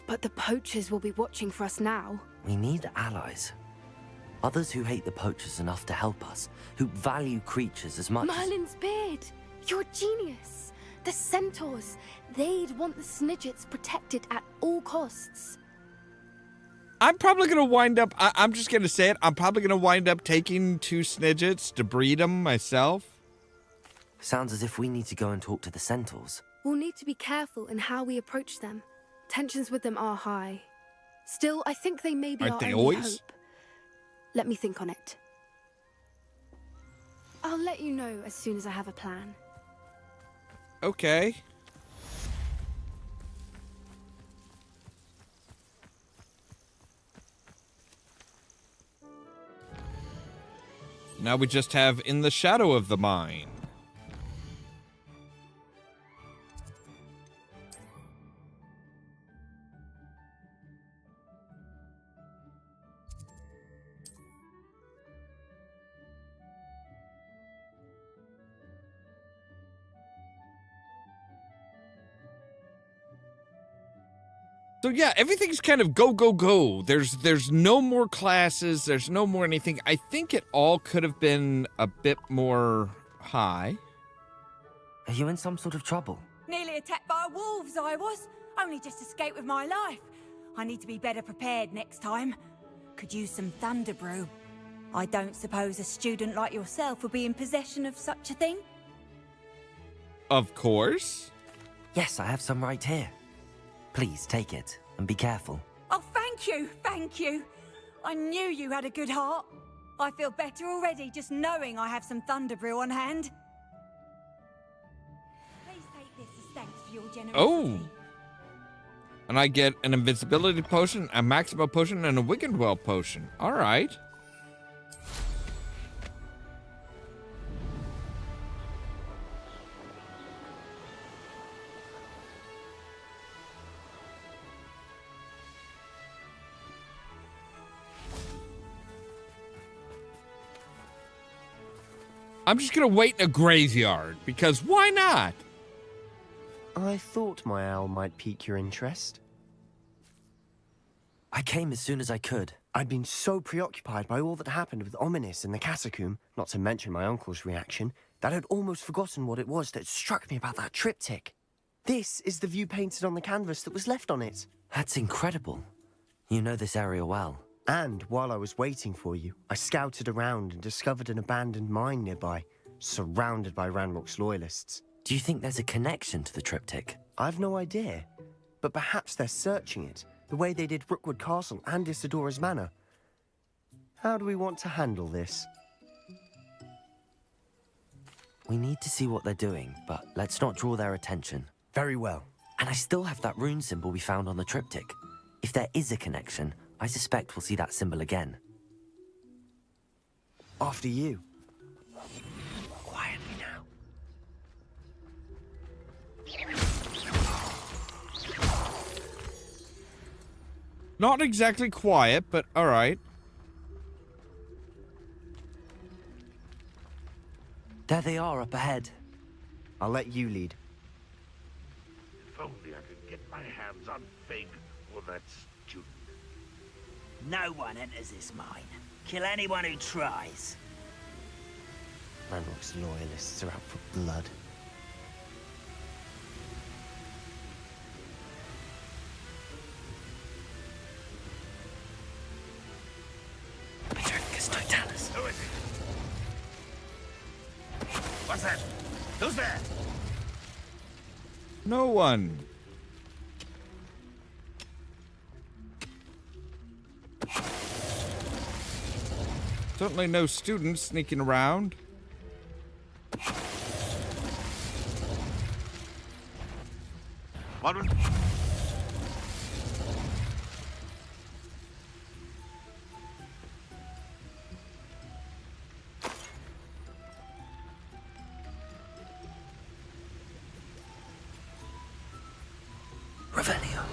but the poachers will be watching for us now. We need allies. Others who hate the poachers enough to help us, who value creatures as much as... Merlin's beard! You're a genius! The centaurs! They'd want the Snidgets protected at all costs. I'm probably going to wind up, I'm just going to say it, I'm probably going to wind up taking 2 Snidgets to breed them myself. Sounds as if we need to go and talk to the centaurs. We'll need to be careful in how we approach them. Tensions with them are high. Still, I think they may be Aren't our they only always? hope. Let me think on it. I'll let you know as soon as I have a plan. Okay. Now we just have In the Shadow of the Mine. So yeah, everything's kind of go, go, go. There's no more classes. There's no more anything. I think it all could have been a bit more high. Are you in some sort of trouble? Nearly attacked by wolves, I was. Only just escaped with my life. I need to be better prepared next time. Could use some thunder brew. I don't suppose a student like yourself would be in possession of such a thing? Of course. Yes, I have some right here. Please take it and be careful. Oh, thank you, thank you. I knew you had a good heart. I feel better already just knowing I have some thunder brew on hand. Please take this as thanks for your generosity. Oh. And I get an invincibility potion, a Maxima potion, and a Wiggenwell potion. All right. I'm just going to wait in a graveyard, because why not? I thought my owl might pique your interest. I came as soon as I could. I'd been so preoccupied by all that happened with Ominis in the catacomb, not to mention my uncle's reaction, that I'd almost forgotten what it was that struck me about that triptych. This is the view painted on the canvas that was left on it. That's incredible. You know this area well. And while I was waiting for you, I scouted around and discovered an abandoned mine nearby, surrounded by Ranrock's loyalists. Do you think there's a connection to the triptych? I've no idea, but perhaps they're searching it, the way they did Rookwood Castle and Isidora's Manor. How do we want to handle this? We need to see what they're doing, but let's not draw their attention. Very well. And I still have that rune symbol we found on the triptych. If there is a connection, I suspect we'll see that symbol again. After you. Quietly now. Not exactly quiet, but all right. There they are up ahead. I'll let you lead. only I could get my hands on Fig or that student. No one enters this mine. Kill anyone who tries. Ranrock's loyalists are out for blood. Who is it? What's that? Who's there? No one. Certainly no students sneaking around. What was... Revelio.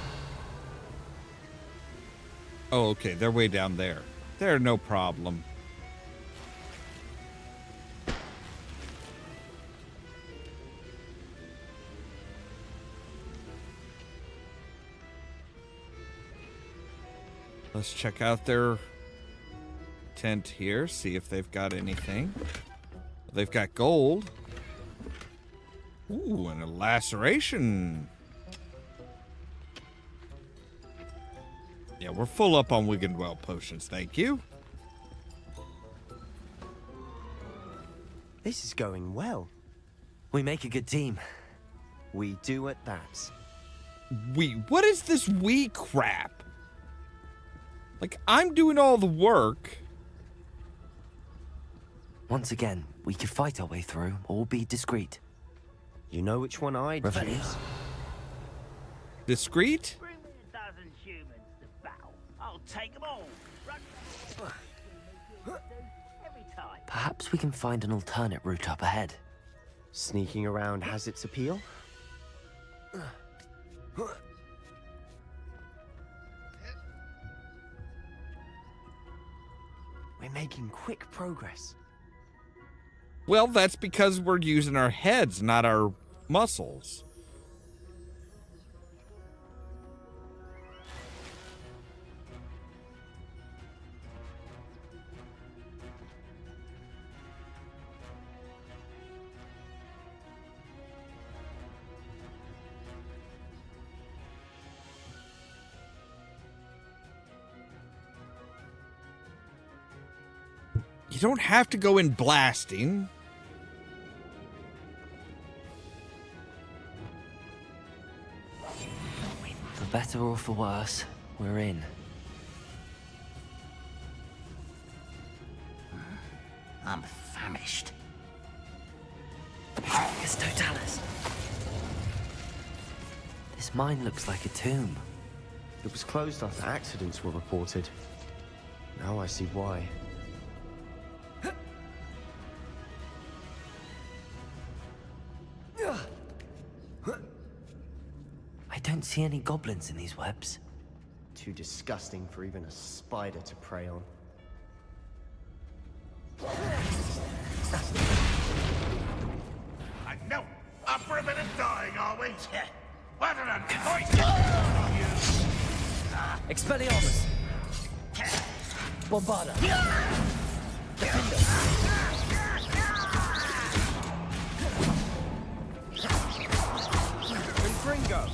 Oh, okay. They're way down there. They're no problem. Let's check out their tent here, see if they've got anything. They've got gold. Ooh, and a laceration. Yeah, we're full up on Wiggenwell potions, thank you. This is going well. We make a good team. We do at that. What is this we crap? Like, I'm doing all the work. Once again, we could fight our way through or be discreet. You know which one I'd Revelio. choose? Discreet? Bring me 1,000 humans to battle. I'll take them all. Every time. Perhaps we can find an alternate route up ahead. Sneaking around has its appeal. We're making quick progress. Well, that's because we're using our heads, not our muscles. You don't have to go in blasting. For better or for worse, we're in. I'm famished. It's Totalis. This mine looks like a tomb. It was closed after accidents were reported. Now I see why. I don't see any goblins in these webs. Too disgusting for even a spider to prey on. I know. Up for a bit of dying, are we? What an annoying... Expelliarmus! Bombarda! Confringo!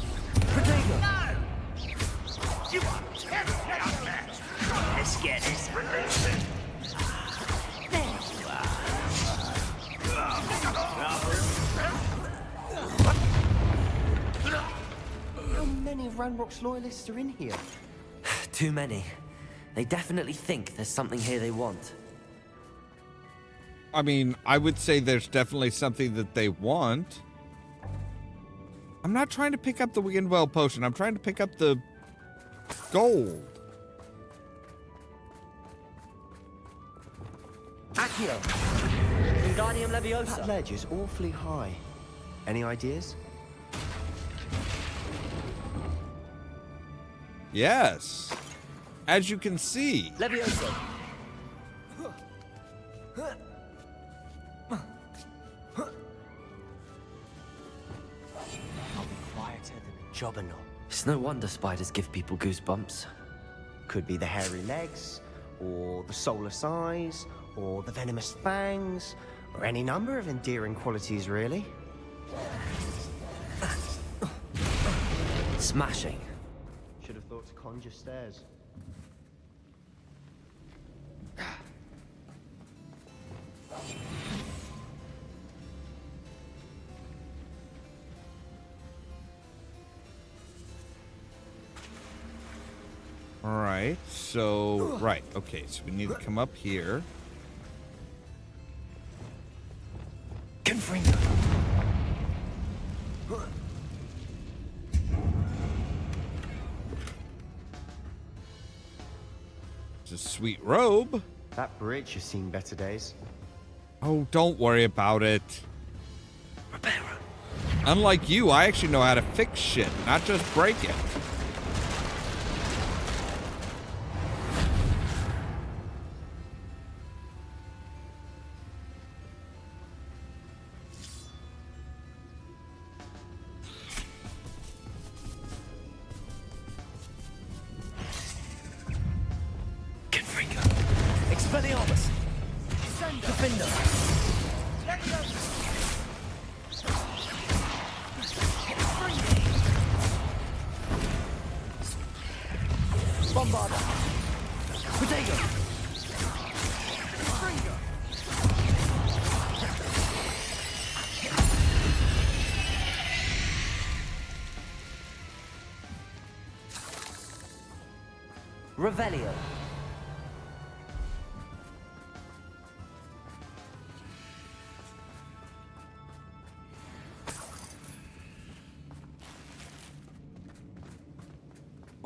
Protego! No! You are terribly unmatched. Let's get this. How many of Ranrock's loyalists are in here? Too many. They definitely think there's something here they want. I mean, I would say there's definitely something that they want. I'm not trying to pick up the Wiggenwell potion. I'm trying to pick up the gold. Accio! Wingardium That Leviosa! ledge is awfully high. Any ideas? Yes. As you can see. Leviosa! I'll be quieter than a Jobberknoll. It's no wonder spiders give people goosebumps. Could be the hairy legs, or the soulless eyes, or the venomous fangs, or any number of endearing qualities, really. Smashing. Should have thought to conjure stairs. All right. So, right. Okay. So we need to come up here. Confringo. It's a sweet robe. That bridge has seen better days. Oh, don't worry about it. Reparo. Unlike you, I actually know how to fix shit, not just break it. Expelliarmus! Defender! Bombarder! Protego! Revelio.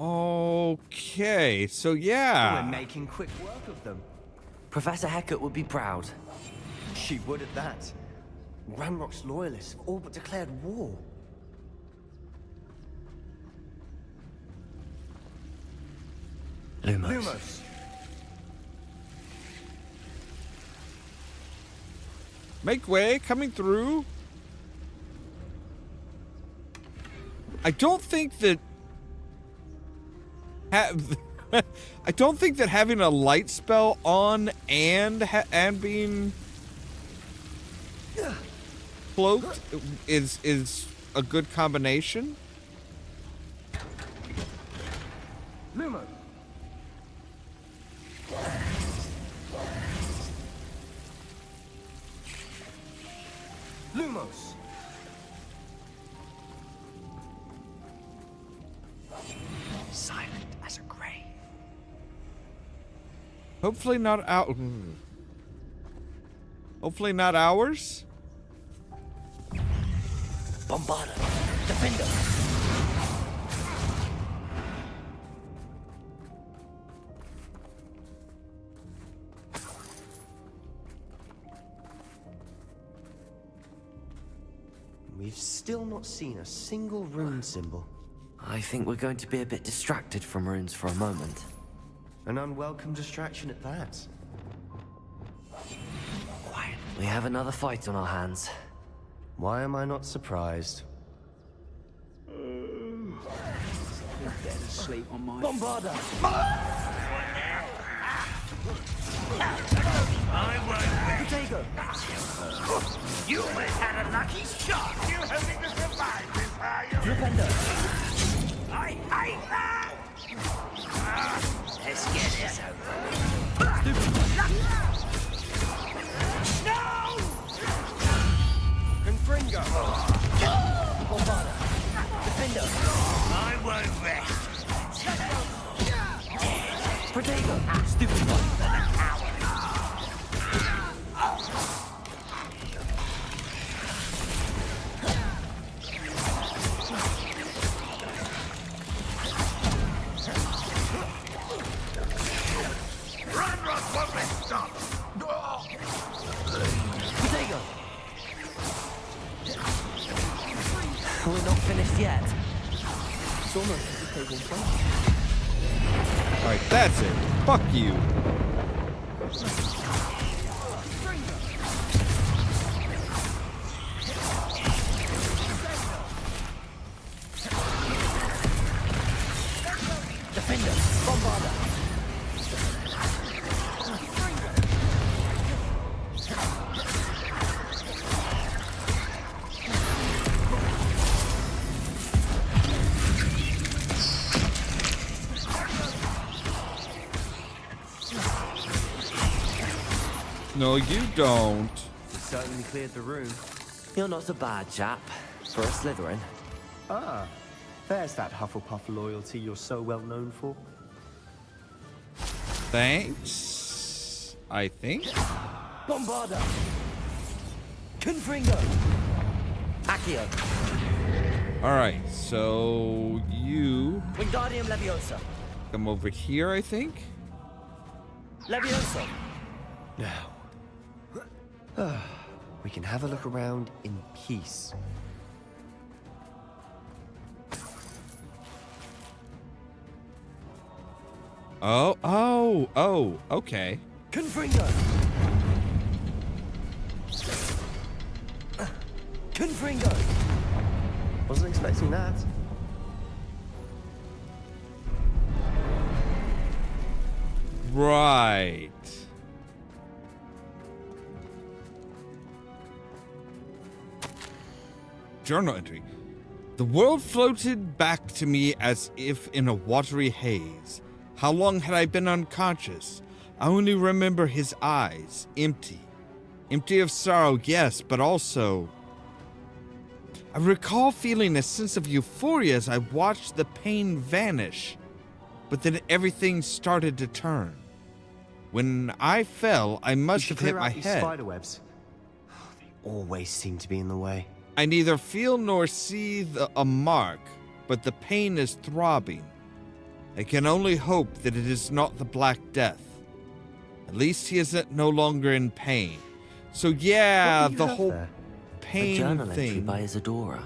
Okay, so yeah. We're making quick work of them. Professor Hecat would be proud. She would at that. Ranrock's loyalists have all but declared war. Lumos. Make way, coming through. I don't think that I don't think that having a light spell on and being cloaked is a good combination. Lumo. Lumos. Silent as a grave. Hopefully not out. Hopefully not ours. Bombarder! Defender! We've still not seen a single rune symbol. I think we're going to be a bit distracted from runes for a moment. An unwelcome distraction at that. Quiet. We have another fight on our hands. Why am I not surprised? Sleep on my Bombarder! Protego! You may had a lucky shot. You hoping to survive this, are you? Defender! I hate that! Let's get this over with. No! Confringo! Bombarder! Defender! I won't rest. Protego! Stupid one! Ranrock won't be stopped. Protego! We're not finished yet. It's almost as if they will fight. Alright, that's it. Fuck you. No, you don't. You certainly cleared the room. You're not a bad chap for a Slytherin. Ah, there's that Hufflepuff loyalty you're so well known for. Thanks. I think. Bombarda! Confringo! Accio! Alright, so you Wingardium Leviosa! come over here, I think. Leviosa! Now, we can have a look around in peace. Oh, okay. Confringo! Confringo! Wasn't expecting that. Right. Journal entry. The world floated back to me as if in a watery haze. How long had I been unconscious? I only remember his eyes, empty. Empty of sorrow, yes, but also... I recall feeling a sense of euphoria as I watched the pain vanish. But then everything started to turn. When I fell, I must have hit my head. Spiderwebs. They always seem to be in the way. I neither feel nor see a mark, but the pain is throbbing. I can only hope that it is not the Black Death. At least he is no longer in pain. So yeah, the whole there? pain A journal thing. entry by Isadora.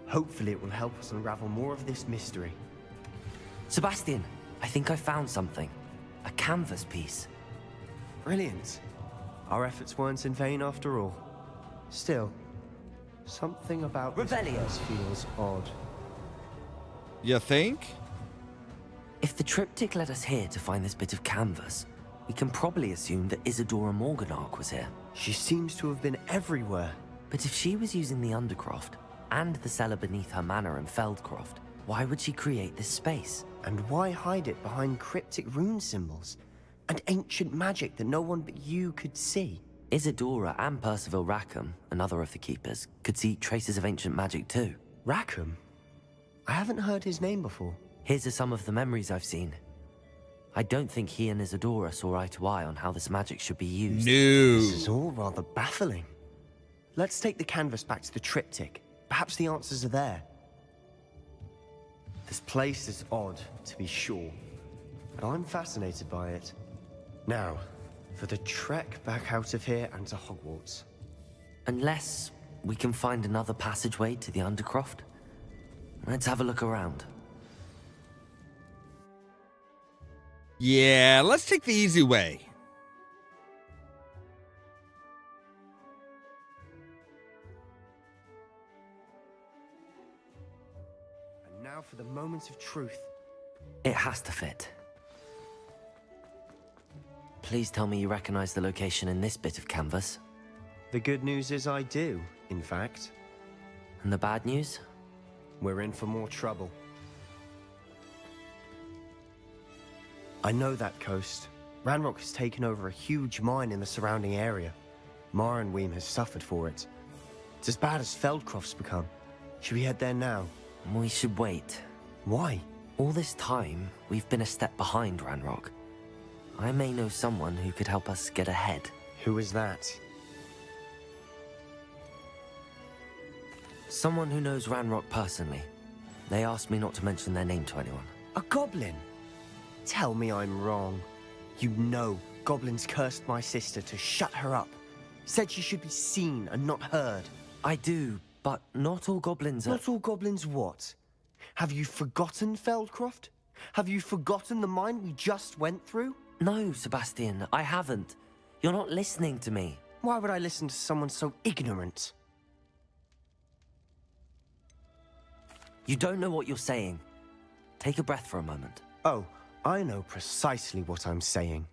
Hopefully it will help us unravel more of this mystery. Sebastian, I think I found something. A canvas piece. Brilliant. Our efforts weren't in vain after all. Still, something about this Revelio. place feels odd. You think? If the triptych led us here to find this bit of canvas, we can probably assume that Isadora Morganach was here. She seems to have been everywhere. But if she was using the Undercroft and the cellar beneath her manor in Feldcroft, why would she create this space? And why hide it behind cryptic rune symbols? And ancient magic that no one but you could see? Isadora and Percival Rackham, another of the Keepers, could see traces of ancient magic too. Rackham? I haven't heard his name before. Here's are some of the memories I've seen. I don't think he and Isadora saw eye to eye on how this magic should be used. This is No. all rather baffling. Let's take the canvas back to the triptych. Perhaps the answers are there. This place is odd, to be sure, but I'm fascinated by it. Now, for the trek back out of here and to Hogwarts. Unless we can find another passageway to the Undercroft. Let's have a look around. Yeah, let's take the easy way. And now for the moment of truth. It has to fit. Please tell me you recognize the location in this bit of canvas. The good news is I do, in fact. And the bad news? We're in for more trouble. I know that coast. Ranrock has taken over a huge mine in the surrounding area. Marrenweem has suffered for it. It's as bad as Feldcroft's become. Should we head there now? We should wait. Why? All this time, we've been a step behind Ranrock. I may know someone who could help us get ahead. Who is that? Someone who knows Ranrock personally. They asked me not to mention their name to anyone. A goblin? Tell me I'm wrong. You know goblins cursed my sister to shut her up. Said she should be seen and not heard. I do, but not all goblins are... Not all goblins what? Have you forgotten Feldcroft? Have you forgotten the mine we just went through? No, Sebastian, I haven't. You're not listening to me. Why would I listen to someone so ignorant? You don't know what you're saying. Take a breath for a moment. Oh, I know precisely what I'm saying.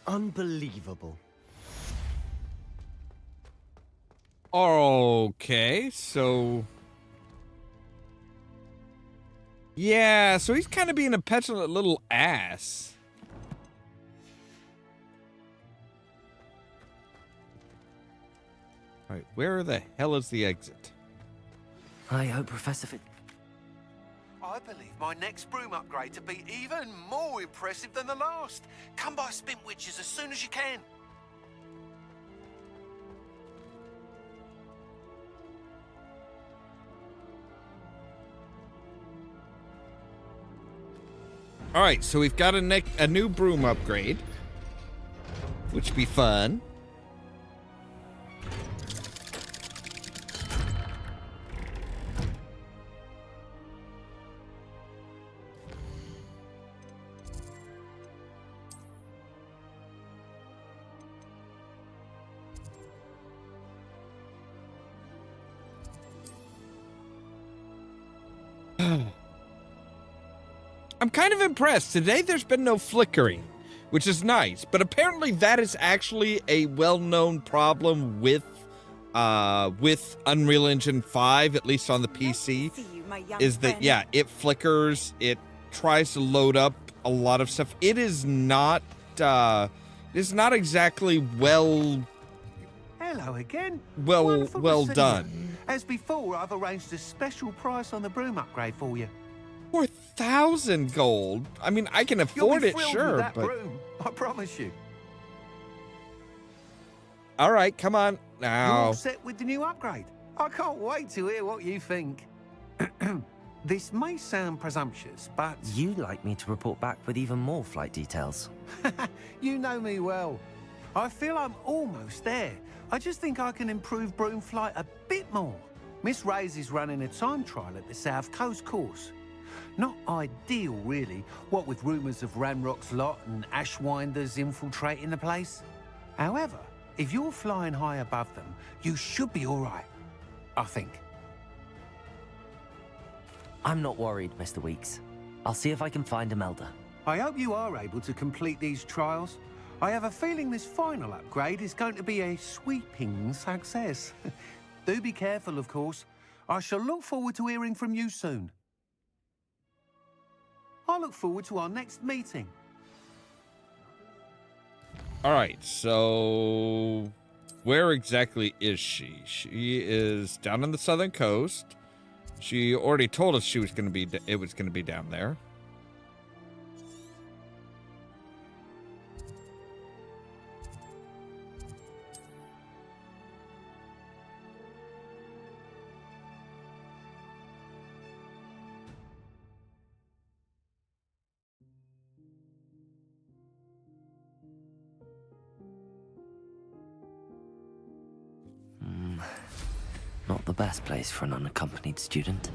Unbelievable. Okay, so... Yeah, so he's kind of being a petulant little ass. Alright, where the hell is the exit? I hope Professor Fit... I believe my next broom upgrade to be even more impressive than the last. Come by Spin Witches as soon as you can. All right, so we've got a new broom upgrade, which be fun. I'm kind of impressed. Today there's been no flickering, which is nice. But apparently that is actually a well-known problem with Unreal Engine 5, at least on the PC, is that, yeah, it flickers. It tries to load up a lot of stuff. It is not exactly well... Hello again. Well done. As before, I've arranged a special price on the broom upgrade for you. 4,000 gold. I mean, I can afford it, sure, with that but broom, I promise you. all right, come on You're now. all set with the new upgrade. I can't wait to hear what you think. This may sound presumptuous, but You'd like me to report back with even more flight details. you know me well. I feel I'm almost there. I just think I can improve broom flight a bit more. Miss Ray's is running a time trial at the South Coast course. Not ideal, really, what with rumours of Ranrock's lot and Ashwinders infiltrating the place. However, if you're flying high above them, you should be all right, I think. I'm not worried, Mr. Weeks. I'll see if I can find Imelda. I hope you are able to complete these trials. I have a feeling this final upgrade is going to be a sweeping success. Do be careful, of course. I shall look forward to hearing from you soon. I look forward to our next meeting. All right, so where exactly is she? She is down on the southern coast. She already told us it was going to be down there. Not the best place for an unaccompanied student.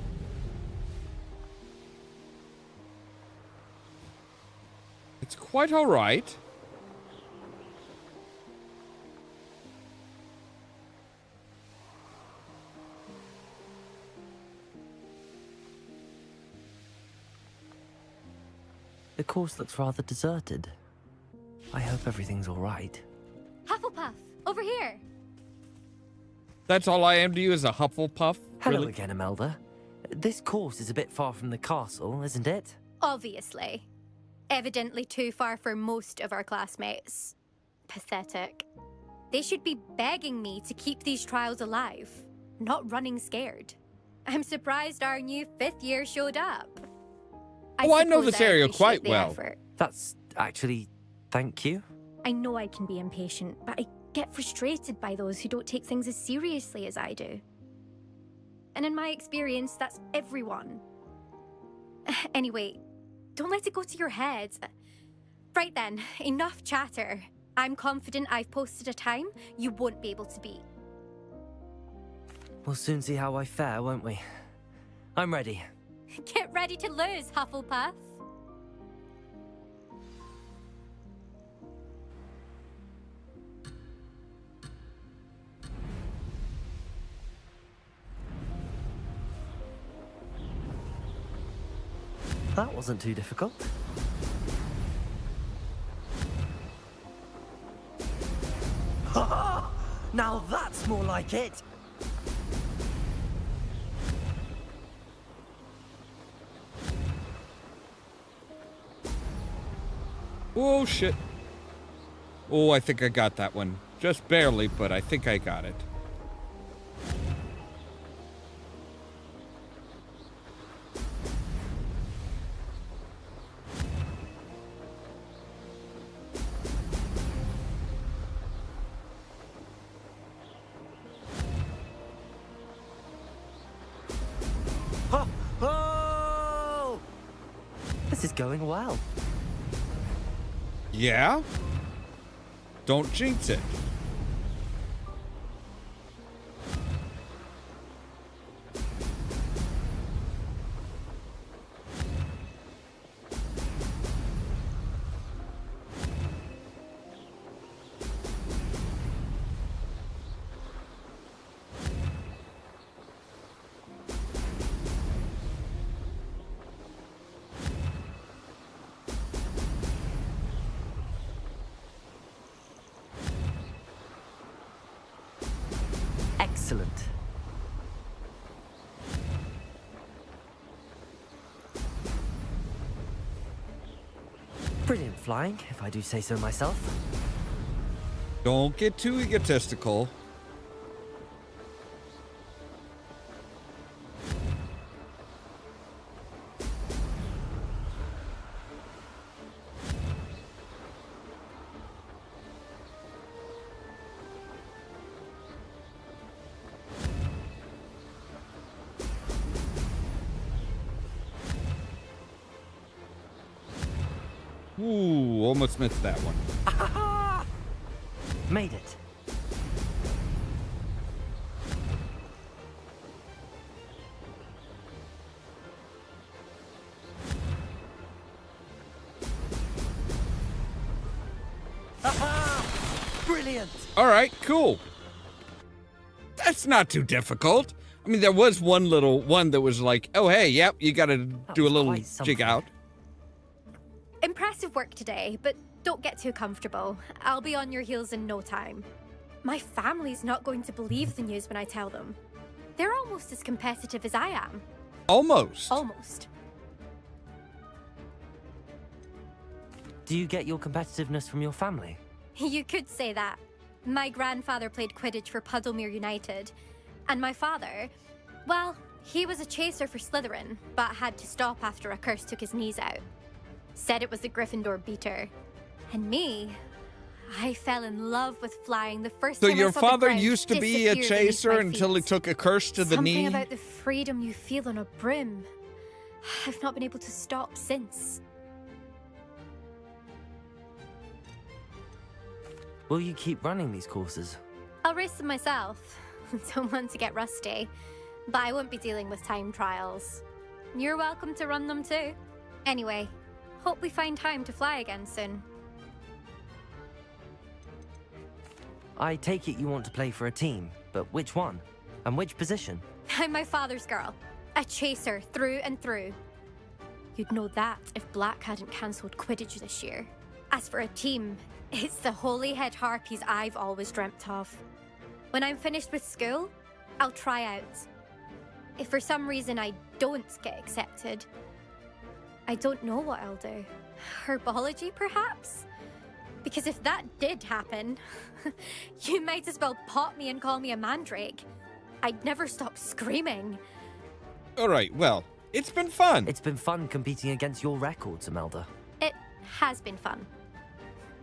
It's quite all right. The course looks rather deserted. I hope everything's all right. Hufflepuff, over here. That's all I am to you is a Hufflepuff? Hello Really? again, Imelda. This course is a bit far from the castle, isn't it? Obviously. Evidently too far for most of our classmates. Pathetic. They should be begging me to keep these trials alive, not running scared. I'm surprised our new 5th year showed up. I know suppose this I area appreciate quite the well. effort. That's actually... thank you. I know I can be impatient, but I get frustrated by those who don't take things as seriously as I do. And in my experience, that's everyone. Anyway, don't let it go to your head. Right then, enough chatter. I'm confident I've posted a time you won't be able to beat. We'll soon see how I fare, won't we? I'm ready. Get ready to lose, Hufflepuff. That wasn't too difficult. Ha! Now that's more like it! Oh, shit. Oh, I think I got that one. Just barely, but I think I got it. Oh! This is going well. Yeah? Don't jinx it. Excellent. Brilliant flying, if I do say so myself. Don't get too egotistical. Ooh, almost missed that one. Made it. Brilliant. All right, cool. That's not too difficult. I mean, there was one little one that was like, oh, hey, yep, you got to do a little jig out. Impressive work today, but don't get too comfortable. I'll be on your heels in no time. My family's not going to believe the news when I tell them. They're almost as competitive as I am. Almost. Almost. Do you get your competitiveness from your family? You could say that. My grandfather played Quidditch for Puddlemere United. And my father, well, he was a chaser for Slytherin, but had to stop after a curse took his knees out. Said it was the Gryffindor beater. And me, I fell in love with flying the first So time your I saw father the ground used to be a disappear beneath chaser my until he feet. took a curse to the knee? Something about the freedom you feel on a broom. I've not been able to stop since. Will you keep running these courses? I'll race them myself. Don't want to get rusty. But I won't be dealing with time trials. You're welcome to run them too. Anyway, hope we find time to fly again soon. I take it you want to play for a team, but which one? And which position? I'm my father's girl. A chaser through and through. You'd know that if Black hadn't cancelled Quidditch this year. As for a team, it's the Holyhead Harpies I've always dreamt of. When I'm finished with school, I'll try out. If for some reason I don't get accepted, I don't know what I'll do. Herbology, perhaps? Because if that did happen, you might as well pop me and call me a mandrake. I'd never stop screaming. All right, well, it's been fun. It's been fun competing against your records, Imelda. It has been fun.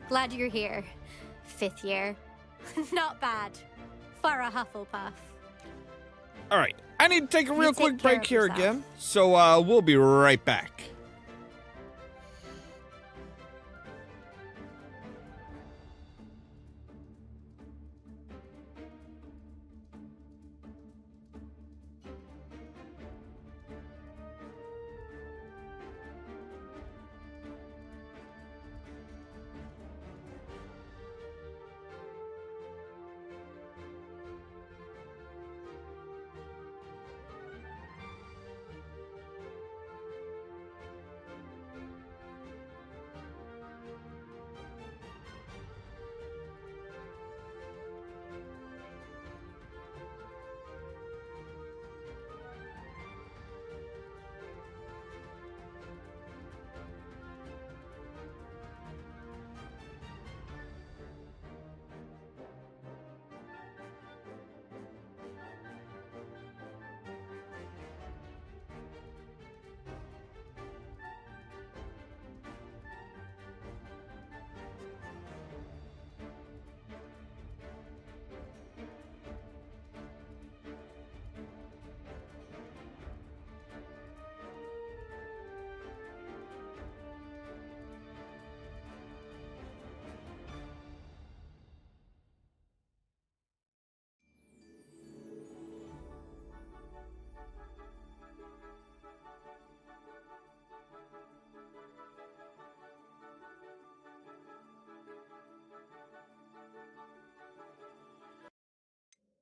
Glad you're here. 5th year. Not bad. For a Hufflepuff. All right, I need to take a real take quick care break of here yourself. again, so we'll be right back.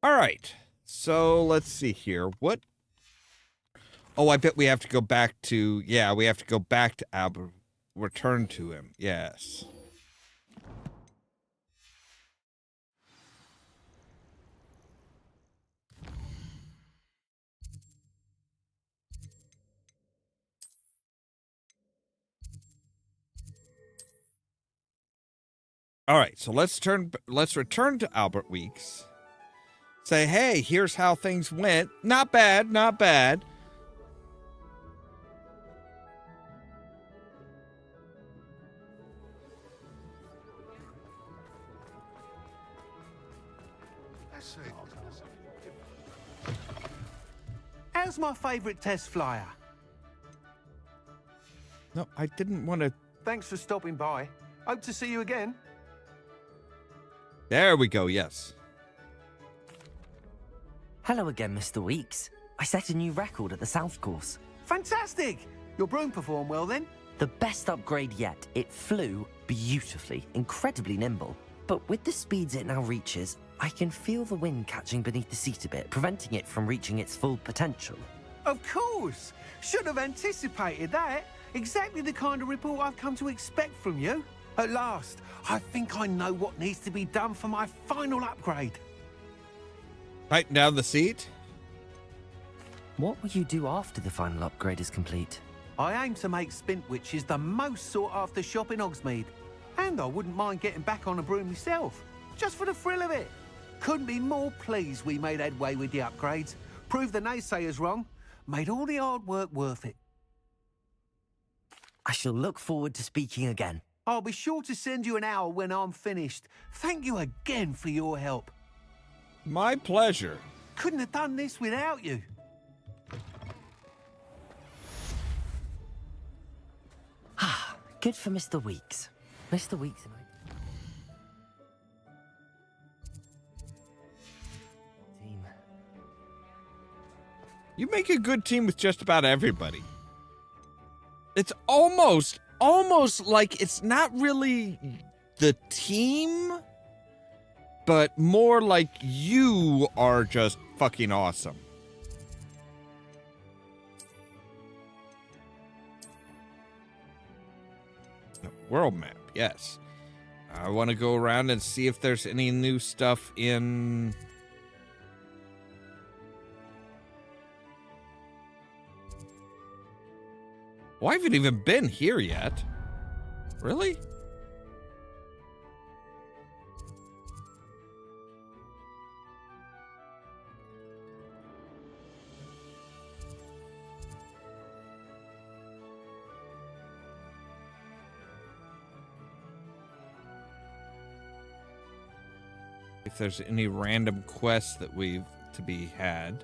All right. So let's see here. What? Oh, I bet we have to go back to... Yeah, we have to go back to Albert. Return to him. Yes. All right, so let's return to Albert Weeks. Say, hey, here's how things went. Not bad, not bad. How's my favourite test flyer? No, I didn't want to... Thanks for stopping by. Hope to see you again. There we go, yes. Hello again, Mr. Weeks. I set a new record at the South Course. Fantastic! Your broom performed well then? The best upgrade yet. It flew beautifully, incredibly nimble. But with the speeds it now reaches, I can feel the wind catching beneath the seat a bit, preventing it from reaching its full potential. Of course! Should have anticipated that. Exactly the kind of report I've come to expect from you. At last, I think I know what needs to be done for my final upgrade. Tighten down the seat. What will you do after the final upgrade is complete? I aim to make Spintwitches the most sought-after shop in Hogsmeade. And I wouldn't mind getting back on a broom myself, just for the thrill of it. Couldn't be more pleased we made headway with the upgrades. Proved the naysayers wrong. Made all the hard work worth it. I shall look forward to speaking again. I'll be sure to send you an hour when I'm finished. Thank you again for your help. My pleasure. Couldn't have done this without you. Ah, good for Mr. Weeks. Mr. Weeks and I... Team. You make a good team with just about everybody. It's almost like it's not really the team, but more like you are just fucking awesome. World map, yes. I want to go around and see if there's any new stuff in... Well, I haven't even been here yet. Really? If there's any random quests that we've to be had.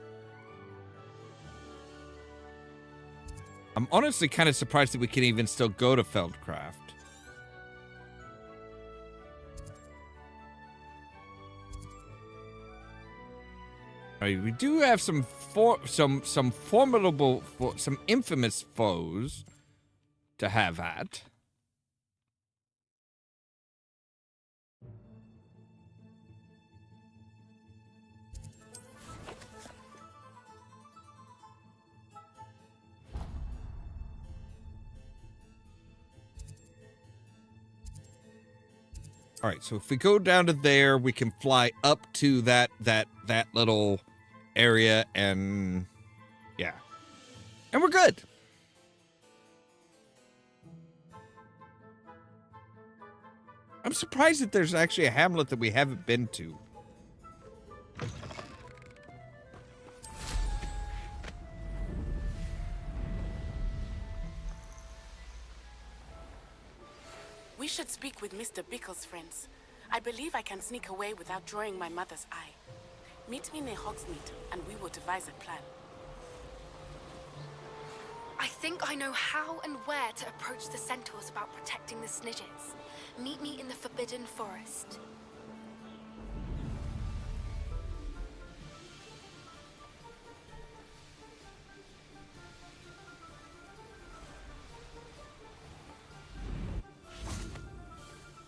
I'm honestly kind of surprised that we can even still go to Feldcraft. All right, we do have some formidable, some infamous foes to have at. All right, so if we go down to there, we can fly up to that little area, and yeah, and we're good. I'm surprised that there's actually a hamlet that we haven't been to. We should speak with Mr. Bickle's friends. I believe I can sneak away without drawing my mother's eye. Meet me near Hogsmeade, and we will devise a plan. I think I know how and where to approach the centaurs about protecting the Snidgets. Meet me in the Forbidden Forest.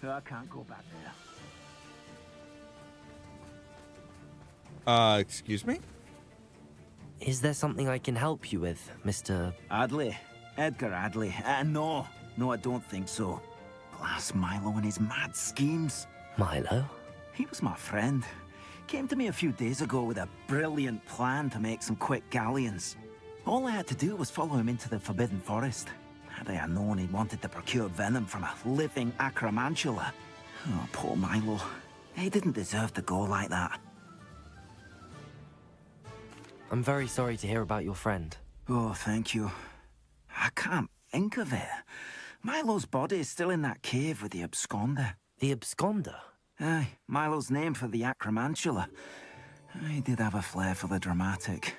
I can't go back there. Excuse me? Is there something I can help you with, Mr. Adley? Edgar Adley? No, I don't think so. Blast Milo and his mad schemes. Milo? He was my friend. Came to me a few days ago with a brilliant plan to make some quick galleons. All I had to do was follow him into the Forbidden Forest. Had I known he wanted to procure venom from a living acromantula. Oh, poor Milo. He didn't deserve to go like that. I'm very sorry to hear about your friend. Oh, thank you. I can't think of it. Milo's body is still in that cave with the absconder. The absconder? Aye, Milo's name for the acromantula. He did have a flair for the dramatic.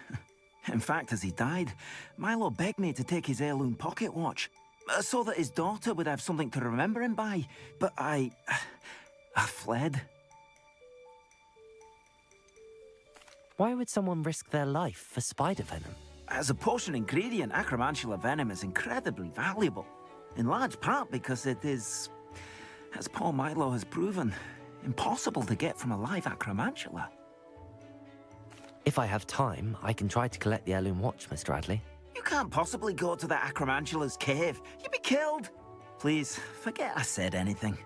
In fact, as he died, Milo begged me to take his heirloom pocket watch, so that his daughter would have something to remember him by. But I fled. Why would someone risk their life for spider venom? As a potion ingredient, acromantula venom is incredibly valuable. In large part because it is, as poor Milo has proven, impossible to get from a live acromantula. If I have time, I can try to collect the heirloom watch, Mr. Adley. You can't possibly go to the acromantula's cave. You'd be killed. Please, forget I said anything.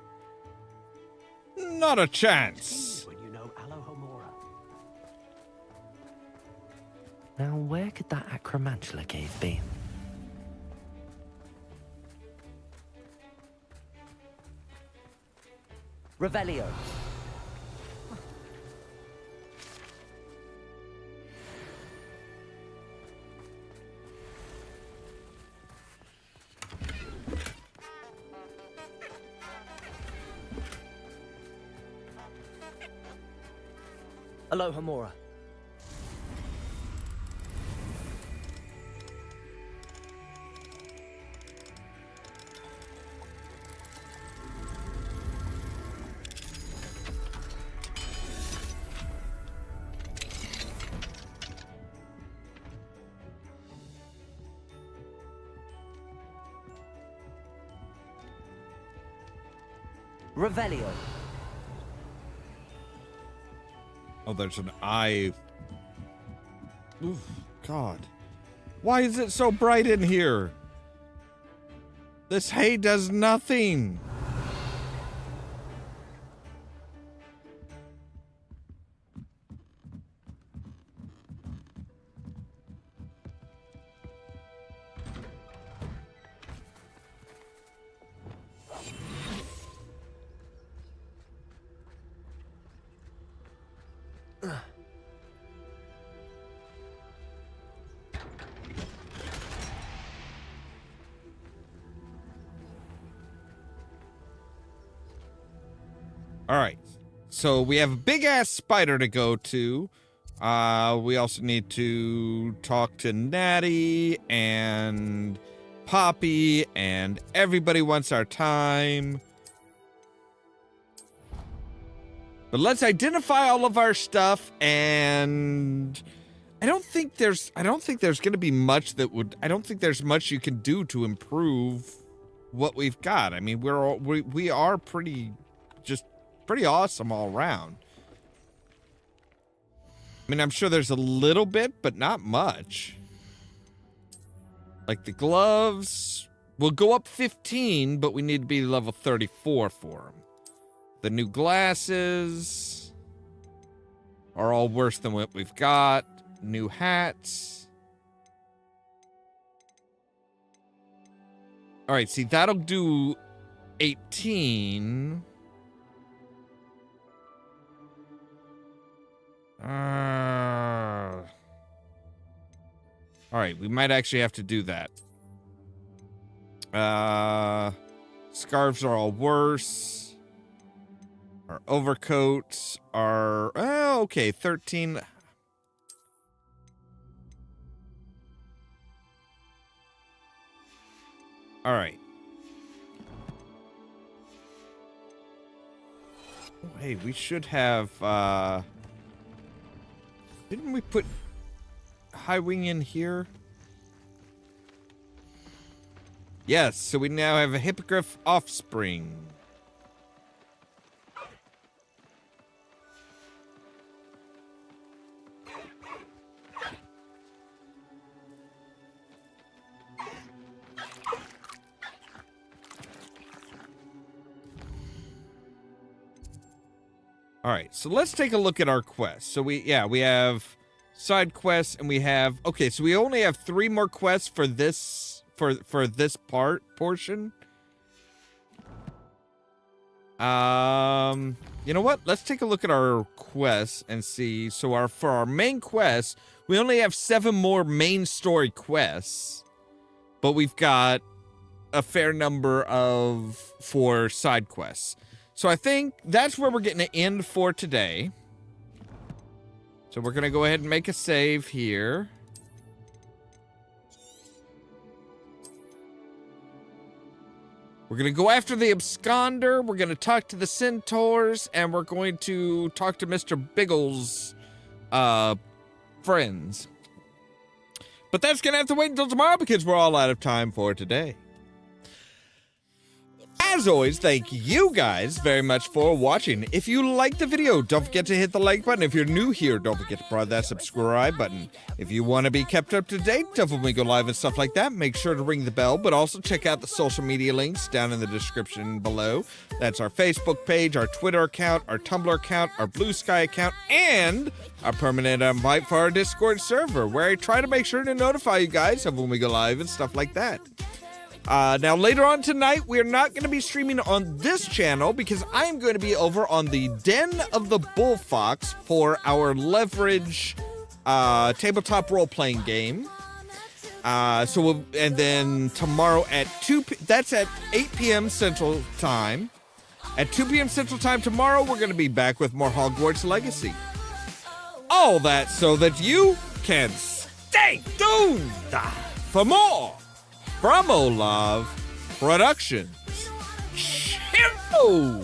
Not a chance. When you know Ollamh. Now, where could that acromantula cave be? Revelio. Aloha Mora. Revelio. Oh, there's an eye. Oof, God. Why is it so bright in here? This hay does nothing. All right, so we have a big-ass spider to go to. We also need to talk to Natty and Poppy, and everybody wants our time. But let's identify all of our stuff, and I don't think there's going to be much that would. I don't think there's much you can do to improve what we've got. I mean, we are pretty awesome all around. I mean, I'm sure there's a little bit, but not much. Like the gloves will go up 15, but we need to be level 34 for them. The new glasses are all worse than what we've got. New hats. All right, see, that'll do 18. All right, we might actually have to do that. Scarves are all worse. Our overcoats are okay, 13. All right. Oh, hey, we should have didn't we put High Wing in here? Yes, so we now have a Hippogriff offspring. All right, so let's take a look at our quests. So we have side quests, and we have, okay, so we only have 3 more quests for this portion. You know what? Let's take a look at our quests and see. So for our main quests, we only have 7 more main story quests, but we've got a fair number for side quests. So I think that's where we're getting to end for today. So we're going to go ahead and make a save here. We're going to go after the absconder. We're going to talk to the centaurs. And we're going to talk to Mr. Biggles' friends. But that's going to have to wait until tomorrow because we're all out of time for today. As always, thank you guys very much for watching. If you liked the video, don't forget to hit the like button. If you're new here, don't forget to press that subscribe button. If you want to be kept up to date when we go live and stuff like that, make sure to ring the bell, but also check out the social media links down in the description below. That's our Facebook page, our Twitter account, our Tumblr account, our Blue Sky account, and our permanent invite for our Discord server, where I try to make sure to notify you guys of when we go live and stuff like that. Now, later on tonight, we're not going to be streaming on this channel because I am going to be over on the Den of the Bullfox for our Leverage tabletop role-playing game. And then tomorrow at that's at 8 p.m. Central Time. At 2 p.m. Central Time tomorrow, we're going to be back with more Hogwarts Legacy. All that so that you can stay tuned for more from Ollamh Productions. Cheerio!